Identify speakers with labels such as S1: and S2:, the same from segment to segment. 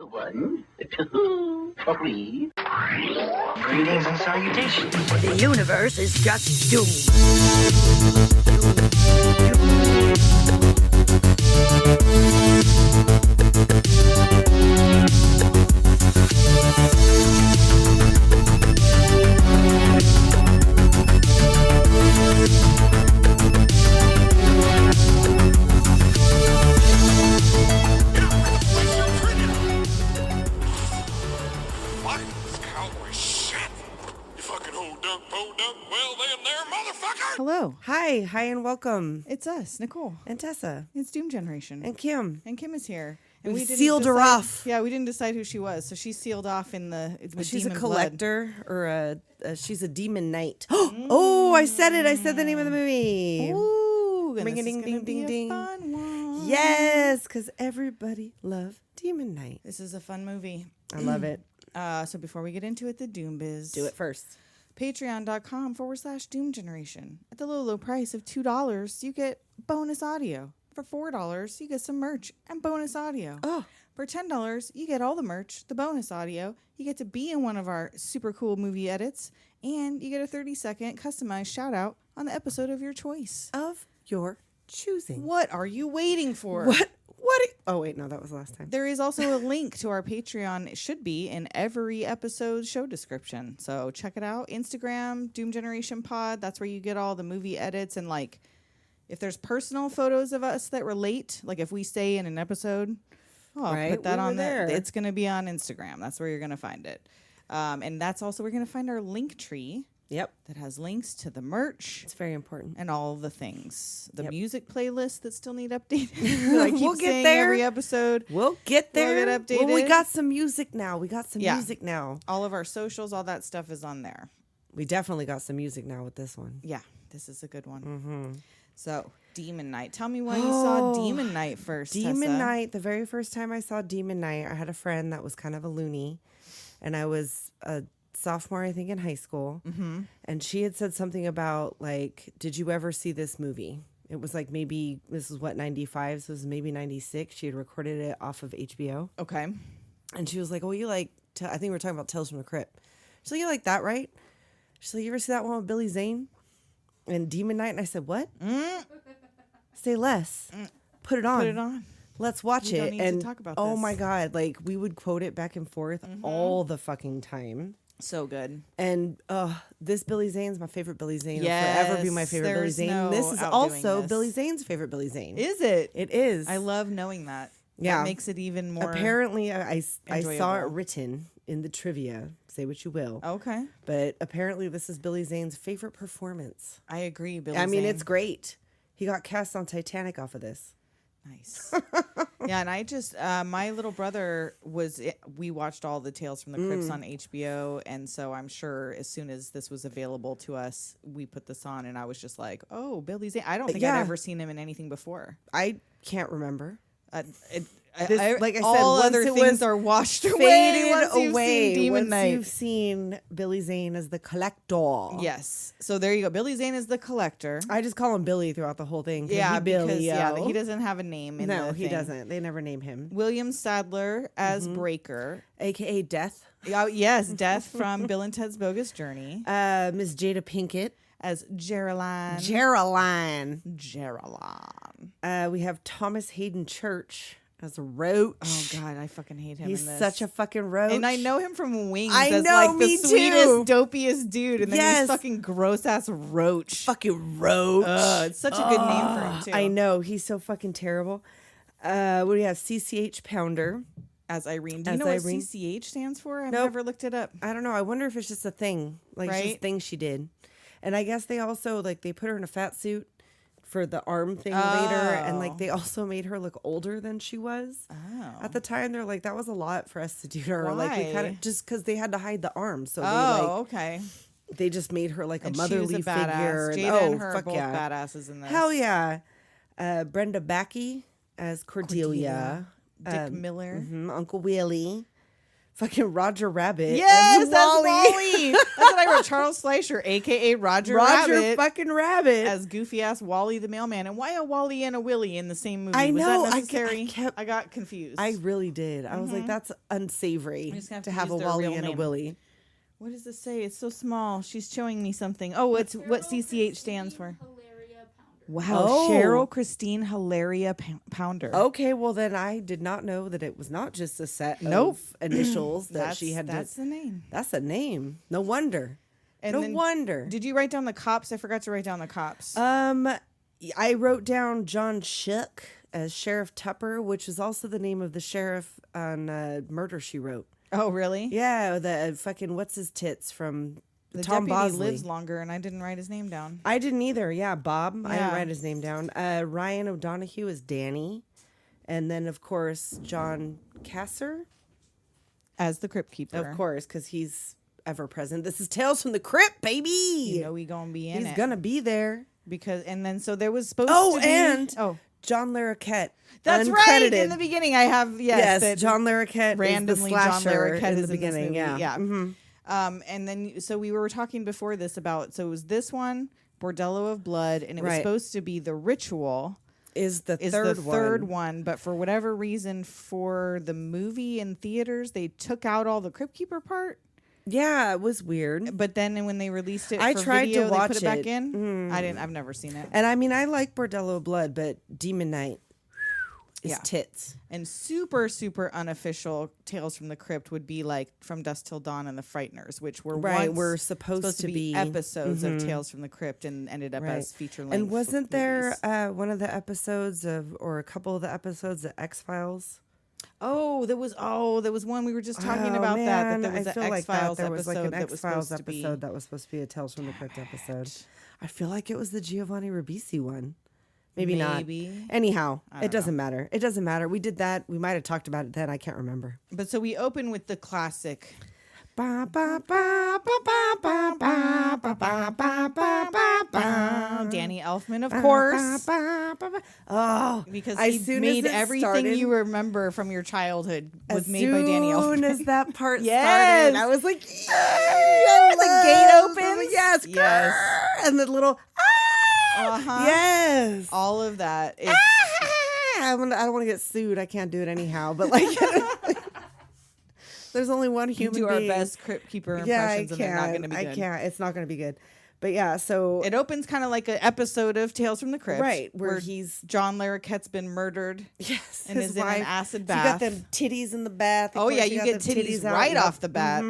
S1: 1, 2, 3. Greetings and salutations.
S2: The universe is just doomed.
S3: Hello.
S4: Hi, and welcome.
S3: It's us, Nicole.
S4: And Tessa.
S3: It's Doom Generation.
S4: And Kim.
S3: And Kim is here. And
S4: We
S3: didn't
S4: sealed her
S3: decide-
S4: off.
S3: Yeah, we didn't decide who she was. So she's sealed off in the with
S4: She's a
S3: demon
S4: collector, or she's a demon knight. Oh, I said it. I said the name of the movie.
S3: blood. Ooh, and
S4: Ring
S3: this
S4: a
S3: is
S4: ding,
S3: gonna
S4: ding,
S3: be
S4: ding,
S3: a
S4: ding.
S3: fun one.
S4: Yes, because everybody loves Demon Knight.
S3: This is a fun movie.
S4: I love it.
S3: So before we get into it, the Doom Biz.
S4: Do it first.
S3: Patreon.com/Doom Generation. At the low price of $2, you get bonus audio. For $4, you get some merch and bonus audio.
S4: Oh.
S3: For $10, you get all the merch, the bonus audio. You get to be in one of our super cool movie edits, and you get a 30-second customized shout out on the episode of your choice.
S4: Of your choosing.
S3: What are you waiting for?
S4: What? Oh, wait, no, that was last time.
S3: There is also a link to our Patreon. It should be in every episode show description. So check it out. Instagram, Doom Generation Pod. That's where you get all the movie edits. And like, if there's personal photos of us that relate, like if we say in an episode, I'll put that on there. It's going to be on Instagram. That's where you're going to find it. And that's also where you're going to find our link tree.
S4: Yep.
S3: That has links to the merch.
S4: It's very important.
S3: And all the things. The
S4: Yep.
S3: music playlists that still need updated. I keep
S4: We'll get
S3: saying
S4: there.
S3: every episode.
S4: We'll get there.
S3: We'll get updated.
S4: Well, we got some music now. Music now.
S3: All of our socials, all that stuff is on there.
S4: We definitely got some music now with this one.
S3: Yeah, this is a good one.
S4: Mm-hmm.
S3: So, Demon Knight. Tell me why you saw Demon Knight first,
S4: Demon
S3: Tessa.
S4: Knight, the very first time I saw Demon Knight, I had a friend that was kind of a loony, and I was a sophomore, I think, in high school, and she had said something about, like, did you ever see this movie? It was like maybe, this is what, 95, so it was maybe 96. She had recorded it off of HBO.
S3: Okay.
S4: And she was like, oh, you like, I think we were talking about Tales from the Crypt. She's like, you like that, right? She's like, you ever see that one with Billy Zane and Demon Knight? And I said, what? Say less. Put it on.
S3: Put it on.
S4: Let's watch
S3: We
S4: it.
S3: don't need
S4: And
S3: to talk about
S4: oh
S3: this.
S4: my God, like we would quote it back and forth all the fucking time.
S3: So good.
S4: And this Billy Zane's my favorite Billy Zane.
S3: Yes,
S4: It'll forever be my favorite Billy
S3: there's
S4: Zane.
S3: no
S4: This is
S3: outdoing
S4: also
S3: this.
S4: Billy Zane's favorite Billy Zane.
S3: Is it?
S4: It is.
S3: I love knowing that.
S4: Yeah.
S3: That makes it even more
S4: Apparently, I saw it
S3: enjoyable.
S4: written in the trivia. Say what you will.
S3: Okay.
S4: But apparently, this is Billy Zane's favorite performance.
S3: I agree, Billy
S4: I mean,
S3: Zane.
S4: it's great. He got cast on Titanic off of this.
S3: Nice. Yeah, and I just, my little brother we watched all the Tales from the Crypts on HBO, and so I'm sure as soon as this was available to us, we put this on, and I was just like, oh, Billy Zane. I don't think
S4: Yeah.
S3: I'd ever seen him in anything before.
S4: I can't remember.
S3: Like I said,
S4: all
S3: once
S4: other
S3: it
S4: things
S3: was are washed away
S4: Faded
S3: once you've
S4: away
S3: seen Demon
S4: once
S3: Knight.
S4: you've seen Billy Zane as the collector.
S3: Yes. So there you go. Billy Zane is the collector.
S4: I just call him Billy throughout the whole thing.
S3: Yeah,
S4: Billy,
S3: because
S4: yo.
S3: he doesn't have a name in
S4: No,
S3: the
S4: he
S3: thing.
S4: doesn't. They never name him.
S3: William Sadler as Brayker.
S4: AKA Death.
S3: Oh, yes, Death from Bill and Ted's Bogus Journey.
S4: Miss Jada Pinkett.
S3: As Jeryline.
S4: Jeryline. We have Thomas Hayden Church as a roach.
S3: Oh God, I fucking hate him.
S4: He's
S3: in this.
S4: such a fucking roach.
S3: And I know him from Wings
S4: I
S3: as
S4: know,
S3: like the
S4: me
S3: sweetest,
S4: too.
S3: dopiest dude, and then
S4: Yes.
S3: he's fucking gross ass roach.
S4: Fucking roach.
S3: It's such a good name for him too.
S4: I know. He's so fucking terrible. What do we have? CCH Pounder.
S3: As Irene, do you
S4: As
S3: know what
S4: Irene.
S3: CCH stands for? I've
S4: Nope.
S3: never looked it up.
S4: I don't know. I wonder if it's just a thing. Like, it's just a
S3: Right?
S4: thing she did. And I guess they also, like, they put her in a fat suit for the arm thing later. And, like, they also made her look older than she was.
S3: Oh.
S4: At the time, they're like, that was a lot for us to do to her. Like, we kind
S3: Why?
S4: of, just because they had to hide the arm. So
S3: Oh, okay.
S4: they just made her, like, a
S3: And
S4: motherly
S3: she was a
S4: figure.
S3: badass.
S4: And,
S3: Jada and her are
S4: fuck
S3: both
S4: yeah.
S3: badasses in this.
S4: Hell yeah. Brenda Bakke as Cordelia.
S3: Dick Miller.
S4: Uncle Willy. fucking Roger Rabbit.
S3: Yes,
S4: as
S3: that's
S4: Wally.
S3: Wally. That's what I wrote. Charles Fleischer, a.k.a. Roger Rabbit.
S4: fucking Rabbit.
S3: As goofy-ass Wally the mailman. And why a Wally and a Willy in the same movie?
S4: I know.
S3: Was that necessary?
S4: I
S3: got confused.
S4: I really did. I was like, that's unsavory
S3: just have
S4: to
S3: to
S4: have a
S3: use their
S4: Wally
S3: real
S4: and a
S3: name.
S4: Willy.
S3: What does this say? It's so small. She's showing me something. Oh, it's what CCH stands for. Wow,
S4: Oh.
S3: Cheryl Christine Hilaria Pounder.
S4: Okay, well then I did not know that it was not just a set of initials that she had.
S3: That's the name.
S4: That's a name. No wonder.
S3: And
S4: no
S3: then-
S4: wonder.
S3: Did you write down the cops? I forgot to write down the cops.
S4: I wrote down John Shook as Sheriff Tupper, which is also the name of the sheriff on Murder, She Wrote.
S3: Oh, really?
S4: Yeah, the fucking what's his tits from
S3: The
S4: Tom
S3: deputy
S4: Bosley.
S3: lives longer, and I didn't write his name down.
S4: I didn't either. Yeah, Bob. I didn't
S3: Yeah.
S4: write his name down. Ryan O'Donohue is Danny, and then of course John Kasser,
S3: As the Crypt Keeper.
S4: of course, because he's ever present. This is Tales from the Crypt, baby.
S3: You know we gonna be in
S4: He's
S3: it.
S4: gonna be there.
S3: Because, and then, so there was supposed
S4: Oh,
S3: to be...
S4: and
S3: Oh,
S4: John Larroquette.
S3: that's right.
S4: uncredited.
S3: In the beginning, I have,
S4: Yes,
S3: that
S4: John Larroquette
S3: randomly
S4: is the
S3: John
S4: slasher
S3: Larroquette
S4: in
S3: is
S4: the
S3: in this
S4: beginning.
S3: movie.
S4: Yeah. Mhm.
S3: And then, so we were talking before this about, so it was this one, Bordello of Blood, and it was
S4: Right.
S3: supposed to be The Ritual.
S4: Is the
S3: Is
S4: third
S3: the
S4: one.
S3: third one, but for whatever reason, for the movie in theaters, they took out all the Crypt Keeper part.
S4: Yeah, it was weird.
S3: But then when they released it,
S4: I
S3: for
S4: tried to
S3: video,
S4: watch
S3: they put it back
S4: it.
S3: in. I've never seen it.
S4: And I mean, I like Bordello of Blood, but Demon Knight is
S3: Yeah.
S4: tits.
S3: And super, super unofficial Tales from the Crypt would be like From Dusk Till Dawn and The Frighteners, which were
S4: Right,
S3: once
S4: were supposed to be
S3: episodes of Tales from the Crypt and ended up as feature length.
S4: And wasn't there
S3: movies.
S4: one of the episodes of, or a couple of the episodes of X-Files?
S3: there was one we were just talking
S4: Oh,
S3: about
S4: man,
S3: that there was
S4: I
S3: an
S4: feel like
S3: X-Files
S4: there was like
S3: episode
S4: an
S3: that was
S4: X-Files
S3: supposed to be.
S4: episode that was supposed to be a Tales from the Crypt episode. I feel like it was the Giovanni Ribisi one. Maybe not.
S3: Maybe.
S4: Anyhow, it
S3: don't
S4: doesn't matter. It doesn't matter. We did that. We might have talked about it then. I can't remember.
S3: But so we open with the classic.
S4: Ba, ba, ba, ba, ba, ba, ba, ba, ba, ba, ba, ba, ba.
S3: Danny Elfman, of course,
S4: Ba, ba, ba, ba. Oh,
S3: because
S4: as
S3: he
S4: soon as
S3: made
S4: it
S3: everything
S4: started-
S3: you remember from your childhood was
S4: as
S3: made by Danny
S4: soon
S3: Elfman.
S4: as that part
S3: Yes.
S4: started, I was like,
S3: the gate opens.
S4: Yes,
S3: Yes.
S4: and the little
S3: Uh-huh.
S4: yes.
S3: All of that. It's,
S4: I don't want to get sued. I can't do it anyhow. But like, there's only one
S3: we
S4: human
S3: do our
S4: being.
S3: best Crypt Keeper
S4: Yeah, I
S3: impressions, and they're not going to
S4: can't.
S3: be good.
S4: I can't. It's not going to be good. But yeah, so
S3: It opens kind of like an episode of Tales from the Crypt,
S4: right where he's
S3: John Larroquette's been murdered.
S4: yes,
S3: and
S4: his
S3: is in an
S4: wife.
S3: acid
S4: You
S3: bath.
S4: got them titties in the bath. Of
S3: Oh,
S4: course,
S3: yeah, you
S4: got
S3: get
S4: them
S3: titties
S4: out.
S3: right
S4: Yep.
S3: off the bat.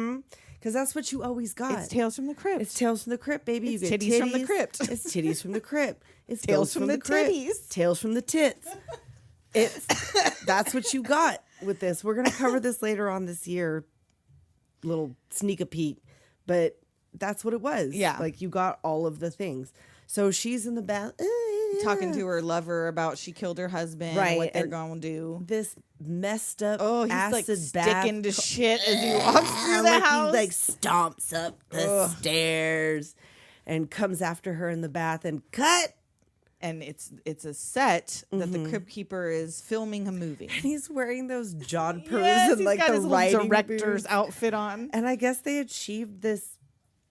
S4: Because that's what you always got.
S3: It's Tales from the Crypt.
S4: It's Tales from the Crypt, baby.
S3: It's
S4: you get
S3: titties from the crypt.
S4: It's titties from the crypt. It's
S3: Tales
S4: ghosts
S3: from the
S4: crypt.
S3: titties.
S4: Tales from the tits. It's that's what you got with this. We're gonna cover this later on this year. Little sneak a peek, but that's what it was.
S3: Yeah.
S4: like you got all of the things. So she's in the bath
S3: Talking to her lover about she killed her husband,
S4: Right,
S3: what they're
S4: and
S3: going to do.
S4: this messed up.
S3: Oh, he's
S4: acid
S3: like
S4: bath.
S3: sticking to shit as he walks through the
S4: Like
S3: house.
S4: He like stomps up the stairs and comes after her in the bath and cut.
S3: And it's a set that the Crypt Keeper is filming a movie.
S4: And he's wearing those jodhpurs
S3: Yes,
S4: and
S3: he's
S4: like
S3: got
S4: the
S3: his little
S4: writing
S3: director's
S4: boots.
S3: outfit on.
S4: And I guess they achieved this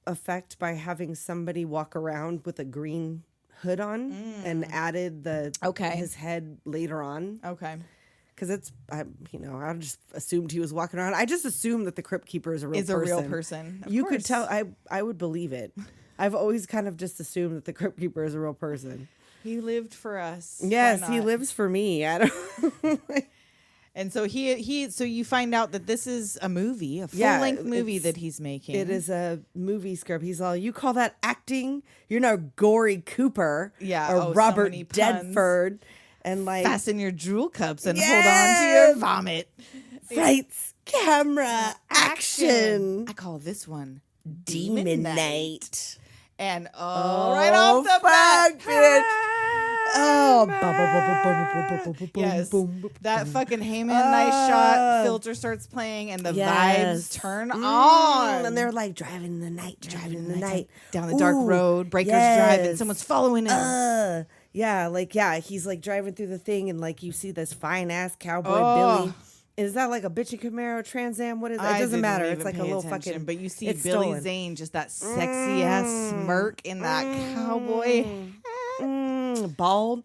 S4: effect by having somebody walk around with a green hood on and added the his head later on.
S3: Okay.
S4: Because I just assumed he was walking around. I just assumed that the Crypt Keeper is a real person.
S3: Is a real person. Of
S4: You
S3: course.
S4: could tell. I would believe it. I've always kind of just assumed that the Crypt Keeper is a real person.
S3: He lived for us.
S4: Yes,
S3: Why
S4: he
S3: not?
S4: lives for me. I don't.
S3: And so so you find out that this is a movie, a
S4: Yeah,
S3: full-length movie
S4: it's-
S3: that he's making.
S4: It is a movie script. He's all, you call that acting? You're no Gory Cooper.
S3: Yeah,
S4: Or
S3: so
S4: Robert
S3: many puns.
S4: Dedford. And like,
S3: Fasten your drool cups and hold on to
S4: Yes!
S3: your vomit.
S4: lights, camera, action.
S3: I call this one
S4: Demon Night.
S3: And right off the
S4: fuck,
S3: bat,
S4: bitch. Oh,
S3: yes,
S4: boom.
S3: that fucking Heyman nice shot filter starts playing and the
S4: Yes.
S3: vibes turn on.
S4: And they're like driving in the night,
S3: down the dark
S4: Ooh,
S3: road. Brayker's
S4: yes.
S3: driving. Someone's following him.
S4: Yeah, he's like driving through the thing and like you see this fine ass cowboy
S3: Oh.
S4: Billy Is that like a bitchy Camaro Trans Am? What is it? It doesn't matter. It's like a little fucking.
S3: But you see
S4: it's
S3: Billy
S4: stolen.
S3: Zane, just that sexy ass smirk in that cowboy.
S4: Bald.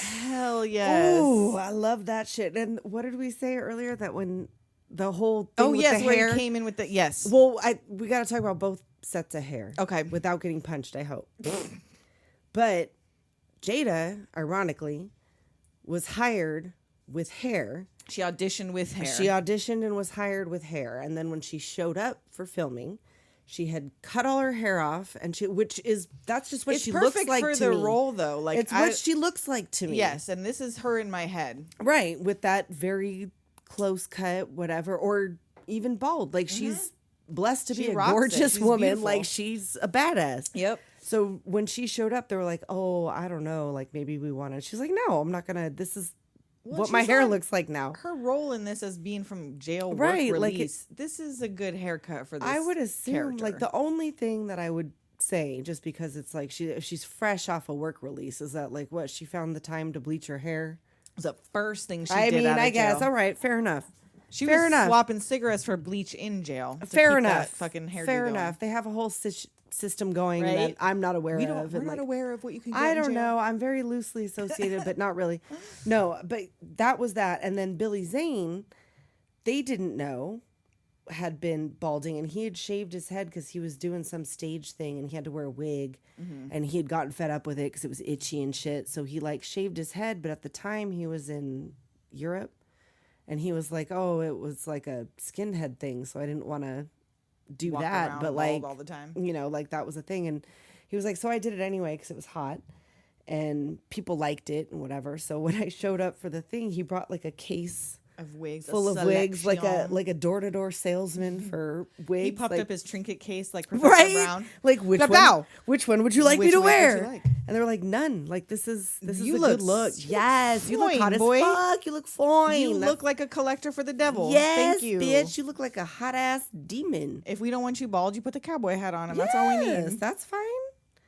S3: Hell yes.
S4: Ooh, I love that shit. And what did we say earlier? That when the whole thing with the
S3: where
S4: hair
S3: he came in with the yes.
S4: Well, we got to talk about both sets of hair.
S3: Okay.
S4: Without getting punched, I hope. But Jada, ironically, was hired with hair.
S3: She auditioned with hair.
S4: She auditioned and was hired with hair. And then when she showed up for filming, she had cut all her hair off, and that's just what she looks like to me.
S3: It's perfect for the role, though. Like
S4: it's what she looks like to me.
S3: Yes, and this is her in my head.
S4: Right, with that very close cut, whatever, or even bald. Like she's blessed to be a gorgeous woman.
S3: Beautiful.
S4: Like she's a badass.
S3: Yep.
S4: So when she showed up, they were like, "Oh, I don't know. Like maybe we want to." She's like, "No, I'm not gonna. This is what my hair looks like now."
S3: Her role in this as being from jail work
S4: Right,
S3: release. This is a good haircut for this.
S4: I would assume
S3: character.
S4: like the only thing that I would say, just because it's like she's fresh off a work release, is that like what she found the time to bleach her hair.
S3: It was the first thing she
S4: I
S3: did.
S4: mean,
S3: out of
S4: I guess.
S3: jail.
S4: All right, fair enough.
S3: She
S4: fair
S3: was
S4: enough.
S3: swapping cigarettes for bleach in jail. To
S4: Fair
S3: keep
S4: enough.
S3: That fucking hairdo
S4: fair
S3: going.
S4: enough. They have a whole system going
S3: Right?
S4: that I'm not aware
S3: We're
S4: of.
S3: not aware of what you can get
S4: I
S3: in
S4: don't
S3: jail.
S4: know. I'm very loosely associated, but not really. No, but that was that. And then Billy Zane, they didn't know, had been balding, and he had shaved his head because he was doing some stage thing, and he had to wear a wig, and he had gotten fed up with it because it was itchy and shit. So he like shaved his head, but at the time he was in Europe, and he was like, "Oh, it was like a skinhead thing, so I didn't want to do
S3: Walk
S4: that."
S3: around
S4: But
S3: bald
S4: like
S3: all the time.
S4: you know, like that was a thing, and he was like, "So I did it anyway because it was hot." And people liked it and whatever. So when I showed up for the thing, he brought like a case
S3: Of wigs,
S4: full
S3: a
S4: of wigs, like
S3: selection.
S4: a door-to-door salesman for wigs.
S3: He popped
S4: like,
S3: up his trinket case like Professor
S4: right,
S3: Brown.
S4: like which
S3: Ba-bow.
S4: one? Which one would you like me
S3: Which
S4: to
S3: one would you
S4: wear?
S3: like?
S4: And they were like, none. Like this is
S3: You
S4: a
S3: look
S4: good look.
S3: s-
S4: Yes, you look
S3: fine,
S4: hot as
S3: boy.
S4: fuck. You look fine.
S3: You look like a collector for the devil.
S4: yes,
S3: Thank you.
S4: bitch. You look like a hot ass demon.
S3: If we don't want you bald, you put the cowboy hat on, and that's all we
S4: Yes,
S3: need.
S4: that's fine.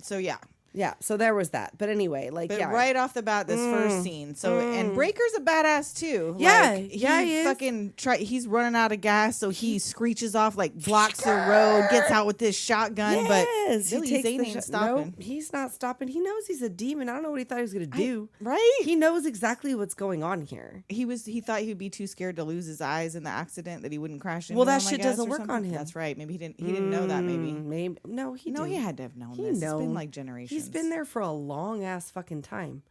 S3: So yeah.
S4: Yeah. So there was that. But anyway, like
S3: But
S4: yeah,
S3: right off the bat, this first scene. So and Brayker's a badass too.
S4: Yeah,
S3: Like,
S4: yeah, he is.
S3: fucking he's running out of gas, so he screeches off, like blocks the road, gets out with this shotgun. But
S4: Yes,
S3: Billy
S4: takes
S3: Zane
S4: the
S3: ain't
S4: shot.
S3: stopping.
S4: No, he's not stopping. He knows he's a demon. I don't know what he thought he was gonna do.
S3: Right?
S4: He knows exactly what's going on here.
S3: He thought he'd be too scared to lose his eyes in the accident that he wouldn't crash into
S4: Well, that
S3: him, I
S4: shit
S3: guess,
S4: doesn't
S3: or
S4: work
S3: something.
S4: on him.
S3: That's right. Maybe he didn't know that. Maybe
S4: no, he
S3: no,
S4: did.
S3: he had to have known
S4: He
S3: this. It's been
S4: known.
S3: like generations.
S4: He's been there for a long ass fucking time.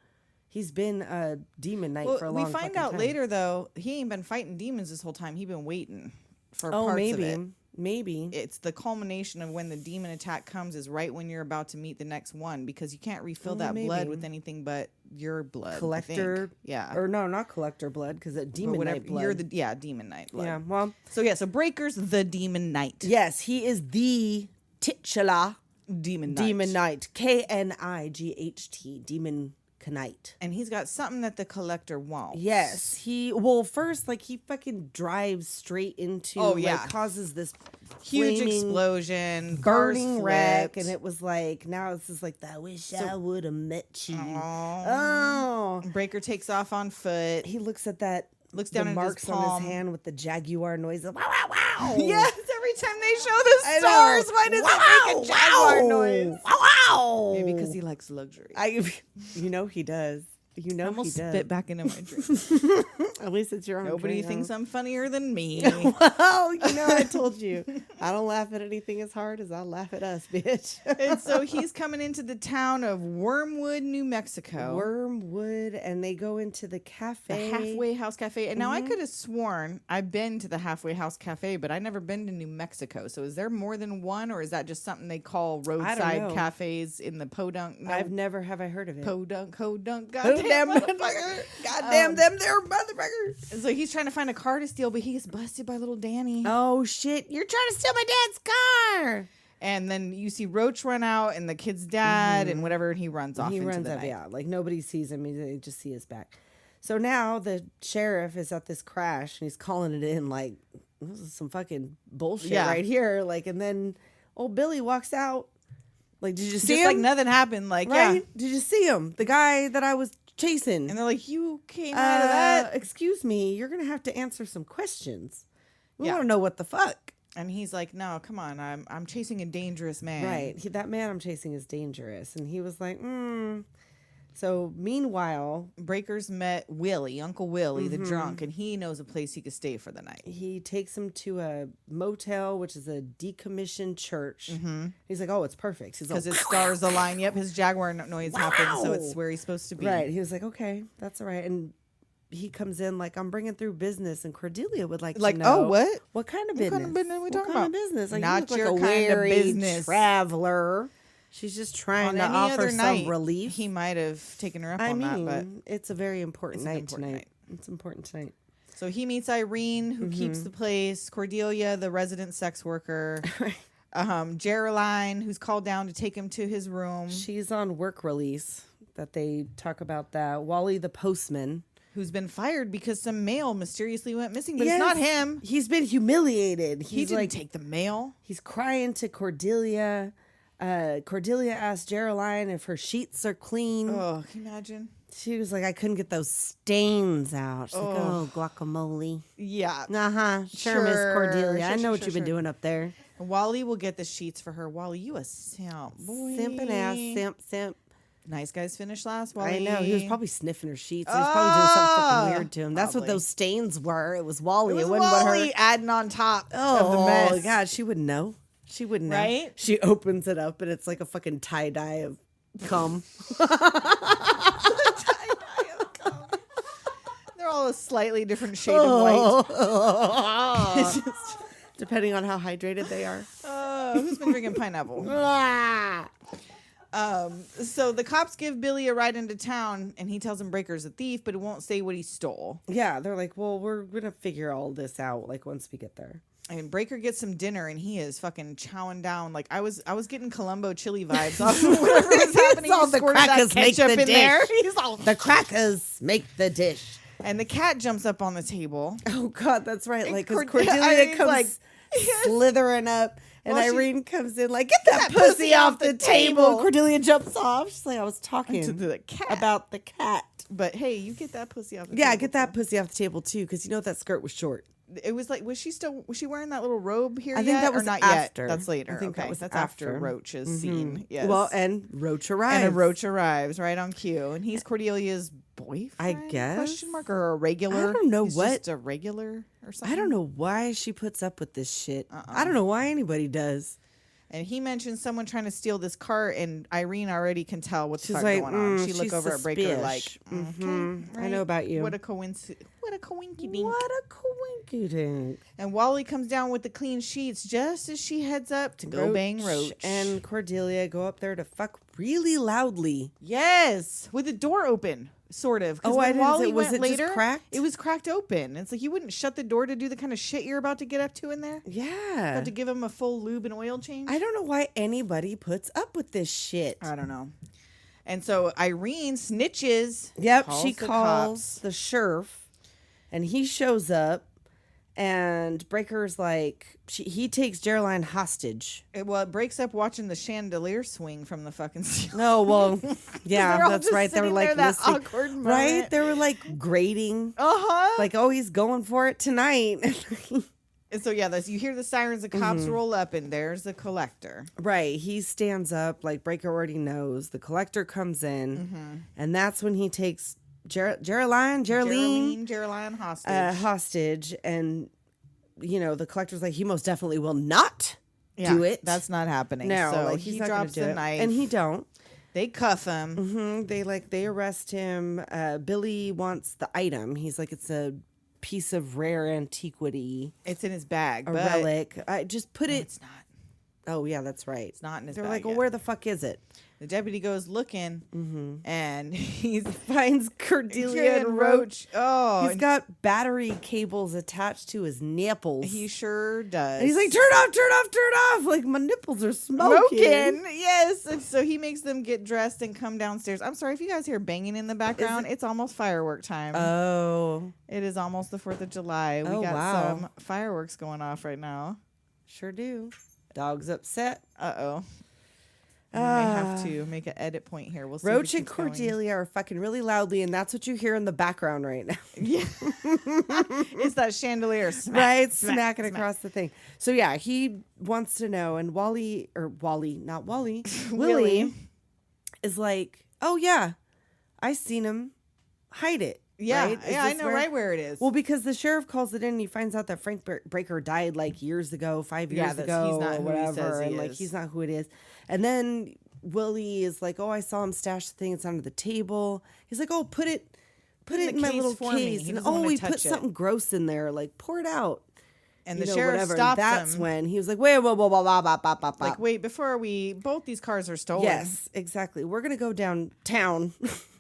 S4: He's been a demon knight for a long
S3: we find
S4: fucking
S3: out
S4: time.
S3: later though he ain't been fighting demons this whole time. He been waiting for
S4: Oh,
S3: parts
S4: maybe,
S3: of it.
S4: maybe.
S3: It's the culmination of when the demon attack comes is right when you're about to meet the next one, because you can't refill that blood
S4: maybe.
S3: with anything but your blood. I
S4: Collector,
S3: think. Yeah.
S4: or no, not collector blood, because a
S3: But
S4: demon
S3: whatever,
S4: knight blood.
S3: you're the demon knight blood.
S4: yeah. Well,
S3: So Brayker's the demon knight.
S4: yes, he is the titular
S3: Demon knight.
S4: demon knight. Knight, demon knight.
S3: And he's got something that the collector wants.
S4: Yes, first, like, he fucking drives straight into,
S3: Oh, yeah.
S4: like, causes this
S3: Huge
S4: flaming,
S3: explosion,
S4: burning
S3: cars
S4: wreck,
S3: flipped.
S4: and it was like, now it's just like, I wish I would have met you.
S3: Aw.
S4: Oh.
S3: Brayker takes off on foot.
S4: He looks at that,
S3: Looks down
S4: the
S3: at his
S4: marks on
S3: palm.
S4: his hand with the jaguar noise. Wow, wow, wow.
S3: Yes, every time they show the
S4: I know.
S3: stars, why does it make a jaguar
S4: wow,
S3: noise?
S4: Wow, wow.
S3: Maybe because he likes luxury.
S4: You know he does. You know
S3: I almost
S4: he does.
S3: spit back into my drink.
S4: At least it's your own
S3: Nobody
S4: drink,
S3: thinks
S4: huh?
S3: I'm funnier than me.
S4: Well, you know, I told you. I don't laugh at anything as hard as I laugh at us, bitch.
S3: And so he's coming into the town of Wormwood, New Mexico.
S4: Wormwood, and they go into the cafe.
S3: The Halfway House Cafe. And now I could have sworn I've been to the Halfway House Cafe, but I've never been to New Mexico. So is there more than one, or is that just something they call roadside
S4: know.
S3: cafes in the Podunk? No,
S4: I've never have I heard of it.
S3: Podunk,
S4: Damn
S3: goddamn motherfucker.
S4: motherfucker. Goddamn them there motherfuckers.
S3: So he's trying to find a car to steal, but he gets busted by little Danny.
S4: Oh shit, you're trying to steal my dad's car.
S3: And then you see Roach run out and the kid's dad and whatever, and he runs off
S4: He
S3: into
S4: runs
S3: the
S4: up,
S3: night.
S4: yeah. Like nobody sees him. They just see his back. So now the sheriff is at this crash and he's calling it in like, this is some fucking bullshit right here. Like, and then old Billy walks out. Like, did you see
S3: Just
S4: him?
S3: like nothing happened. Like,
S4: Right?
S3: yeah.
S4: Did you see him? The guy that I was chasing.
S3: And they're like, you came out of that.
S4: Excuse me, you're going to have to answer some questions. We
S3: Yeah.
S4: want to know what the fuck.
S3: And he's like, no, come on. I'm chasing a dangerous man.
S4: Right. That man I'm chasing is dangerous. And he was like, So meanwhile,
S3: Brayker's met Willy, Uncle Willy, the drunk, and he knows a place he could stay for the night.
S4: he takes him to a motel, which is a decommissioned church. He's like, oh, it's perfect. He's like,
S3: Because his stars align. Yep, his jaguar noise happened, so it's where he's supposed to be.
S4: right. He was like, okay, that's all right. And he comes in like, I'm bringing through business. And Cordelia would like to know.
S3: oh, what?
S4: What kind of
S3: What
S4: business?
S3: kind of business we talking
S4: What kind
S3: about?
S4: of business? Like,
S3: Not
S4: you
S3: your
S4: look like a
S3: kind of
S4: weary
S3: business.
S4: traveler. She's just trying
S3: On
S4: to
S3: any
S4: offer
S3: other
S4: some
S3: night,
S4: relief.
S3: he might have taken her up
S4: I
S3: on
S4: mean,
S3: that, but
S4: it's a very important
S3: It's an
S4: night
S3: important
S4: tonight.
S3: night.
S4: It's important tonight.
S3: so he meets Irene, who keeps the place. Cordelia, the resident sex worker. Jeryline, who's called down to take him to his room.
S4: She's on work release. That they talk about that. Wally, the postman,
S3: Who's been fired because some mail mysteriously went missing, but
S4: Yes.
S3: it's not him.
S4: He's been humiliated.
S3: He
S4: He's
S3: didn't
S4: like,
S3: take the mail.
S4: he's crying to Cordelia. Cordelia asked Jeryline if her sheets are clean.
S3: Oh, can you imagine?
S4: She was like, I couldn't get those stains out. She's like, oh, guacamole.
S3: Yeah.
S4: Sure, Miss Cordelia. I know
S3: Sure,
S4: what you've been
S3: sure.
S4: doing up there.
S3: And Wally will get the sheets for her. Wally, you a simp. Boy.
S4: Simping ass, simp.
S3: Nice guys finished last, Wally.
S4: I know. He was probably sniffing her sheets. He was probably doing something fucking weird to him. That's what
S3: probably.
S4: those stains were. It was Wally.
S3: It was
S4: wasn't what
S3: Wally adding on top of the
S4: Oh,
S3: mess.
S4: God. She would know. She would know.
S3: Right?
S4: She opens it up and it's like a fucking tie-dye of cum.
S3: They're all a slightly different shade of white. It's just,
S4: Depending on how hydrated they are.
S3: who's been drinking pineapple? So the cops give Billy a ride into town, and he tells him Brayker's a thief, but he won't say what he stole.
S4: Yeah, they're like, well, we're going to figure all this out like once we get there.
S3: And Brayker gets some dinner, and he is fucking chowing down. Like I was getting Columbo chili vibes off of whatever was happening.
S4: all
S3: He
S4: the
S3: squirted that
S4: crackers make
S3: ketchup
S4: the
S3: in there.
S4: dish.
S3: He's all,
S4: The crackers make the dish.
S3: and the cat jumps up on the table.
S4: Oh, God, that's right.
S3: And
S4: Like, because
S3: Cordelia
S4: Cordelia
S3: is
S4: comes
S3: like,
S4: slithering up, and
S3: Well, she-
S4: Irene comes in like, get that pussy off the table. Cordelia jumps off. She's like, I was talking
S3: To the cat.
S4: about the cat.
S3: But hey, you get that pussy off the
S4: Yeah,
S3: table.
S4: get that pussy off the table, too, because you know that skirt was short.
S3: It was like, was she wearing that little robe here
S4: I think
S3: yet,
S4: that was
S3: or not
S4: after.
S3: yet? That's later.
S4: I think that
S3: Okay,
S4: was
S3: that's after
S4: after.
S3: Roach's scene. Yes.
S4: Well, and Roach arrives.
S3: and a Roach arrives right on cue, and he's Cordelia's boyfriend.
S4: I guess.
S3: Question mark or a regular?
S4: I don't know
S3: He's
S4: what-
S3: Just a regular or something.
S4: I don't know why she puts up with this shit. I don't know why anybody does.
S3: And he mentions someone trying to steal this cart, and Irene already can tell what's
S4: She's
S3: fuck
S4: like,
S3: going on. She
S4: she's
S3: look over at Brayker like,
S4: suspicious.
S3: okay,
S4: I know about you.
S3: What a coincidence! What a coinky dink!
S4: What a coinky dink.
S3: And Wally comes down with the clean sheets just as she heads up to go bang Roach.
S4: And Cordelia go up there to fuck really loudly.
S3: Yes, with the door open, sort of. 'Cause
S4: Oh, I
S3: when
S4: didn't say-
S3: Wally
S4: was
S3: went
S4: it just
S3: later,
S4: cracked?
S3: It was cracked open. It's like you wouldn't shut the door to do the kind of shit you're about to get up to in there.
S4: Yeah.
S3: Got to give him a full lube and oil change.
S4: I don't know why anybody puts up with this shit.
S3: I don't know. And so Irene snitches.
S4: Yep, she
S3: the
S4: calls
S3: cops.
S4: the sheriff, and he shows up, and Brayker's like, he takes Jeryline hostage.
S3: It breaks up watching the chandelier swing from the fucking ceiling.
S4: No, well,
S3: They're
S4: yeah,
S3: all
S4: that's
S3: just
S4: right. They were
S3: sitting
S4: like
S3: there, that
S4: listening,
S3: awkward moment.
S4: right? They were like grading, like, oh, he's going for it tonight.
S3: And so yeah, you hear the sirens. The cops roll up, and there's the collector.
S4: Right. He stands up, like Brayker already knows. The collector comes in, and that's when he takes Jeryline
S3: hostage.
S4: hostage. And, you know, the collector's like, he most definitely will not do it.
S3: That's not happening.
S4: No,
S3: so
S4: like,
S3: he
S4: he's not gonna
S3: drops
S4: do
S3: the
S4: it.
S3: knife,
S4: And he don't.
S3: They cuff him.
S4: They arrest him. Billy wants the item. He's like, it's a piece of rare antiquity,
S3: It's in his bag.
S4: a
S3: but
S4: relic. I just put it.
S3: It's not.
S4: Oh yeah, that's right.
S3: It's not in his
S4: They're
S3: bag.
S4: like, well,
S3: yet.
S4: where the fuck is it?
S3: The deputy goes looking, and he
S4: Finds Cordelia and Roach.
S3: Oh,
S4: He's got battery cables attached to his nipples.
S3: he sure does.
S4: And he's like, turn off. Like, my nipples are smoking.
S3: Yes. And so he makes them get dressed and come downstairs. I'm sorry if you guys hear banging in the background. It's almost firework time.
S4: Oh,
S3: It is almost the 4th of July. We
S4: Oh,
S3: got
S4: wow.
S3: some fireworks going off right now.
S4: sure do. Dog's upset.
S3: Uh-oh. We may have to make an edit point here. We'll see.
S4: Roach and Cordelia are fucking really loudly, and that's what you hear in the background right now.
S3: Yeah. It's that chandelier
S4: smacking across the thing. So yeah, he wants to know, and Willy is like, oh yeah, I seen him hide it.
S3: Yeah,
S4: right?
S3: I know right where it is.
S4: Well, because the sheriff calls it in, and he finds out that Frank Brayker died like years ago, 5 years ago,
S3: he's not
S4: or
S3: who he
S4: whatever,
S3: says he
S4: and like
S3: is.
S4: he's not who it is. And then Willy is like, oh, I saw him stash the thing. It's under the table. He's like, oh, put it in my little case.
S3: He
S4: And
S3: doesn't wanna
S4: he
S3: touch
S4: put
S3: it.
S4: something gross in there. Like, pour it out.
S3: And the sheriff stops
S4: That's
S3: him.
S4: when he was like, wait, whoa,
S3: Like, wait, before both these cars are stolen.
S4: Yes, exactly. We're going to go downtown.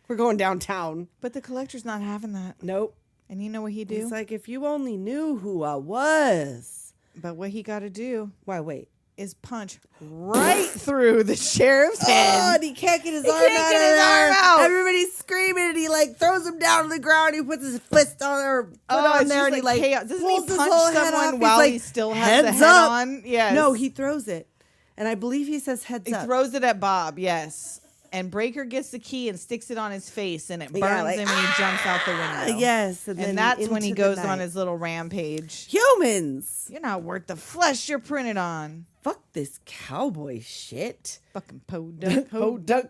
S4: We're going downtown.
S3: But the collector's not having that.
S4: Nope.
S3: And you know what he do?
S4: He's like, if you only knew who I was.
S3: But what he got to do
S4: Why, wait.
S3: is punch right through the sheriff's
S4: Oh,
S3: head.
S4: and he can't get his arm
S3: can't
S4: out
S3: get
S4: of
S3: his
S4: there.
S3: arm out.
S4: Everybody's screaming, and he like throws him down to the ground. He puts his fist on or foot on
S3: it's
S4: there,
S3: just
S4: and he like
S3: chaos. Doesn't he
S4: pulls his
S3: punch
S4: whole head
S3: someone
S4: off. He's
S3: while
S4: like,
S3: he still has the
S4: "Heads
S3: head
S4: up."
S3: on? Yes.
S4: No, he throws it, and I believe he says heads
S3: He
S4: up.
S3: throws it at Bob, yes. And Brayker gets the key and sticks it on his face, and it burns
S4: like,
S3: him, and he jumps out the window.
S4: Yes, and then
S3: that's when he
S4: into the
S3: goes on
S4: night.
S3: his little rampage.
S4: Humans.
S3: You're not worth the flesh you're printed on.
S4: Fuck this cowboy shit.
S3: Fucking podunk.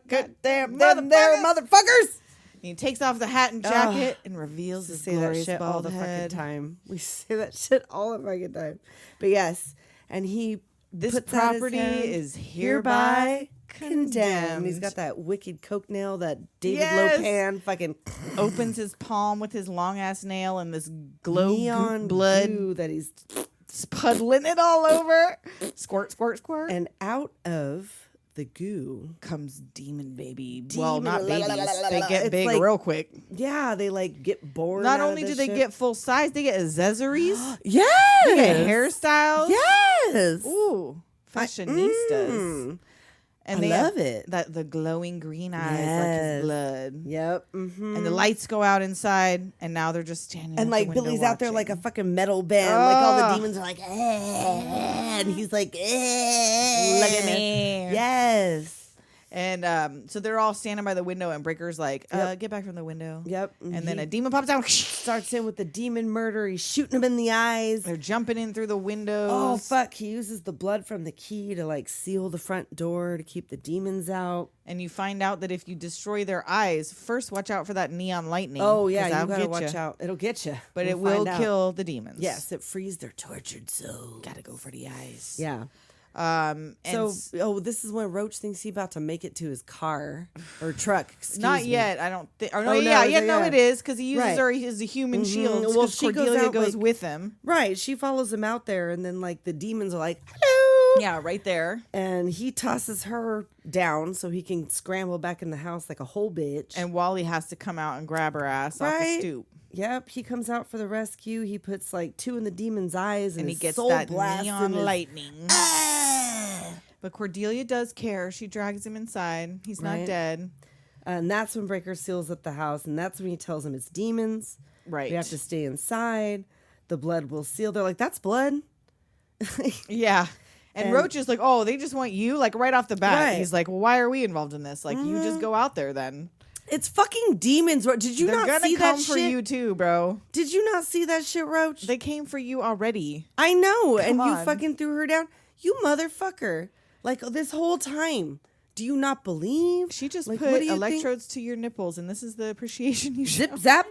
S4: Goddamn them there, motherfuckers.
S3: And he takes off the hat and jacket and reveals his
S4: Say that
S3: glorious
S4: shit all
S3: bald
S4: the
S3: head.
S4: fucking time. We say that shit all the fucking time. But yes, and he
S3: This
S4: puts out his
S3: property
S4: hand,
S3: is hereby
S4: condemned. He's
S3: condemned.
S4: got that wicked coke nail, that David
S3: Yes.
S4: Lopan fucking
S3: Opens his palm with his long ass nail and this glow
S4: neon
S3: blood
S4: goo that he's
S3: puddling it all over. Squirt, squirt, squirt.
S4: and out of the goo.
S3: comes demon baby. Well, not
S4: Demon,
S3: babies. They get
S4: It's
S3: big
S4: like-
S3: real quick.
S4: Yeah, they like get born.
S3: Not
S4: out of
S3: only do
S4: this
S3: they
S4: shit.
S3: get full size, they get accessories.
S4: yes,
S3: They get hairstyles.
S4: Yes.
S3: Ooh, fashionistas. And
S4: I
S3: they
S4: love
S3: have
S4: it.
S3: That the glowing green eyes like
S4: Yes.
S3: his blood.
S4: Yep. Mm-hmm.
S3: And the lights go out inside, and now they're just standing.
S4: And
S3: at
S4: like
S3: the window
S4: Billy's out there like a
S3: watching.
S4: fucking metal band. Like all the
S3: Ugh.
S4: demons are like, and he's like,
S3: Look at me.
S4: Yes.
S3: And so they're all standing by the window, and Brayker's like,
S4: Yep.
S3: get back from the window.
S4: Yep.
S3: And then a demon pops out.
S4: starts in with the demon murder. He's shooting him in the eyes.
S3: They're jumping in through the windows.
S4: Oh, fuck. He uses the blood from the key to like seal the front door to keep the demons out.
S3: And you find out that if you destroy their eyes, first watch out for that neon lightning.
S4: Oh, yeah.
S3: 'cause
S4: You
S3: that'll
S4: gotta
S3: get
S4: watch
S3: ya.
S4: out. It'll get you.
S3: But it will kill the demons.
S4: Yes, it frees their tortured souls.
S3: Gotta go for the eyes.
S4: Yeah.
S3: And
S4: So, this is when Roach thinks he's about to make it to his car or truck. Excuse
S3: not
S4: me.
S3: yet. I don't think. Oh, no,
S4: Oh, no,
S3: yeah,
S4: is
S3: yeah,
S4: it?
S3: no,
S4: Yeah.
S3: it is because he uses
S4: Right.
S3: her as a human shield.
S4: Well,
S3: Well,
S4: she goes
S3: Cordelia
S4: out,
S3: goes
S4: like-
S3: with him.
S4: Right. She follows him out there, and then like the demons are like, hello.
S3: Yeah, right there.
S4: And he tosses her down so he can scramble back in the house like a whole bitch.
S3: And Wally has to come out and grab her ass off the
S4: Right.
S3: stoop.
S4: Yep, he comes out for the rescue. He puts like 2 in the demon's eyes,
S3: And he
S4: his
S3: gets
S4: soul
S3: that
S4: blast
S3: neon
S4: in his-
S3: lightning.
S4: Ah!
S3: But Cordelia does care. She drags him inside. He's not
S4: Right.
S3: dead.
S4: And that's when Brayker seals up the house, and that's when he tells him it's demons.
S3: Right.
S4: We have to stay inside. The blood will seal. They're like, that's blood.
S3: Yeah. And Roach is like, oh, they just want you? Like, right off the bat.
S4: Right.
S3: He's like, well, why are we involved in this? Like, you just go out there then.
S4: It's fucking demons. Did you
S3: They're
S4: not
S3: gonna
S4: see
S3: come
S4: that
S3: for
S4: shit?
S3: you too, bro.
S4: Did you not see that shit, Roach?
S3: They came for you already.
S4: I know, and
S3: Come
S4: you
S3: on.
S4: fucking threw her down. You motherfucker. Like, this whole time. Do you not believe?
S3: She just
S4: Like,
S3: put
S4: what do you think?
S3: electrodes to your nipples, and this is the appreciation you show.
S4: Zip zap.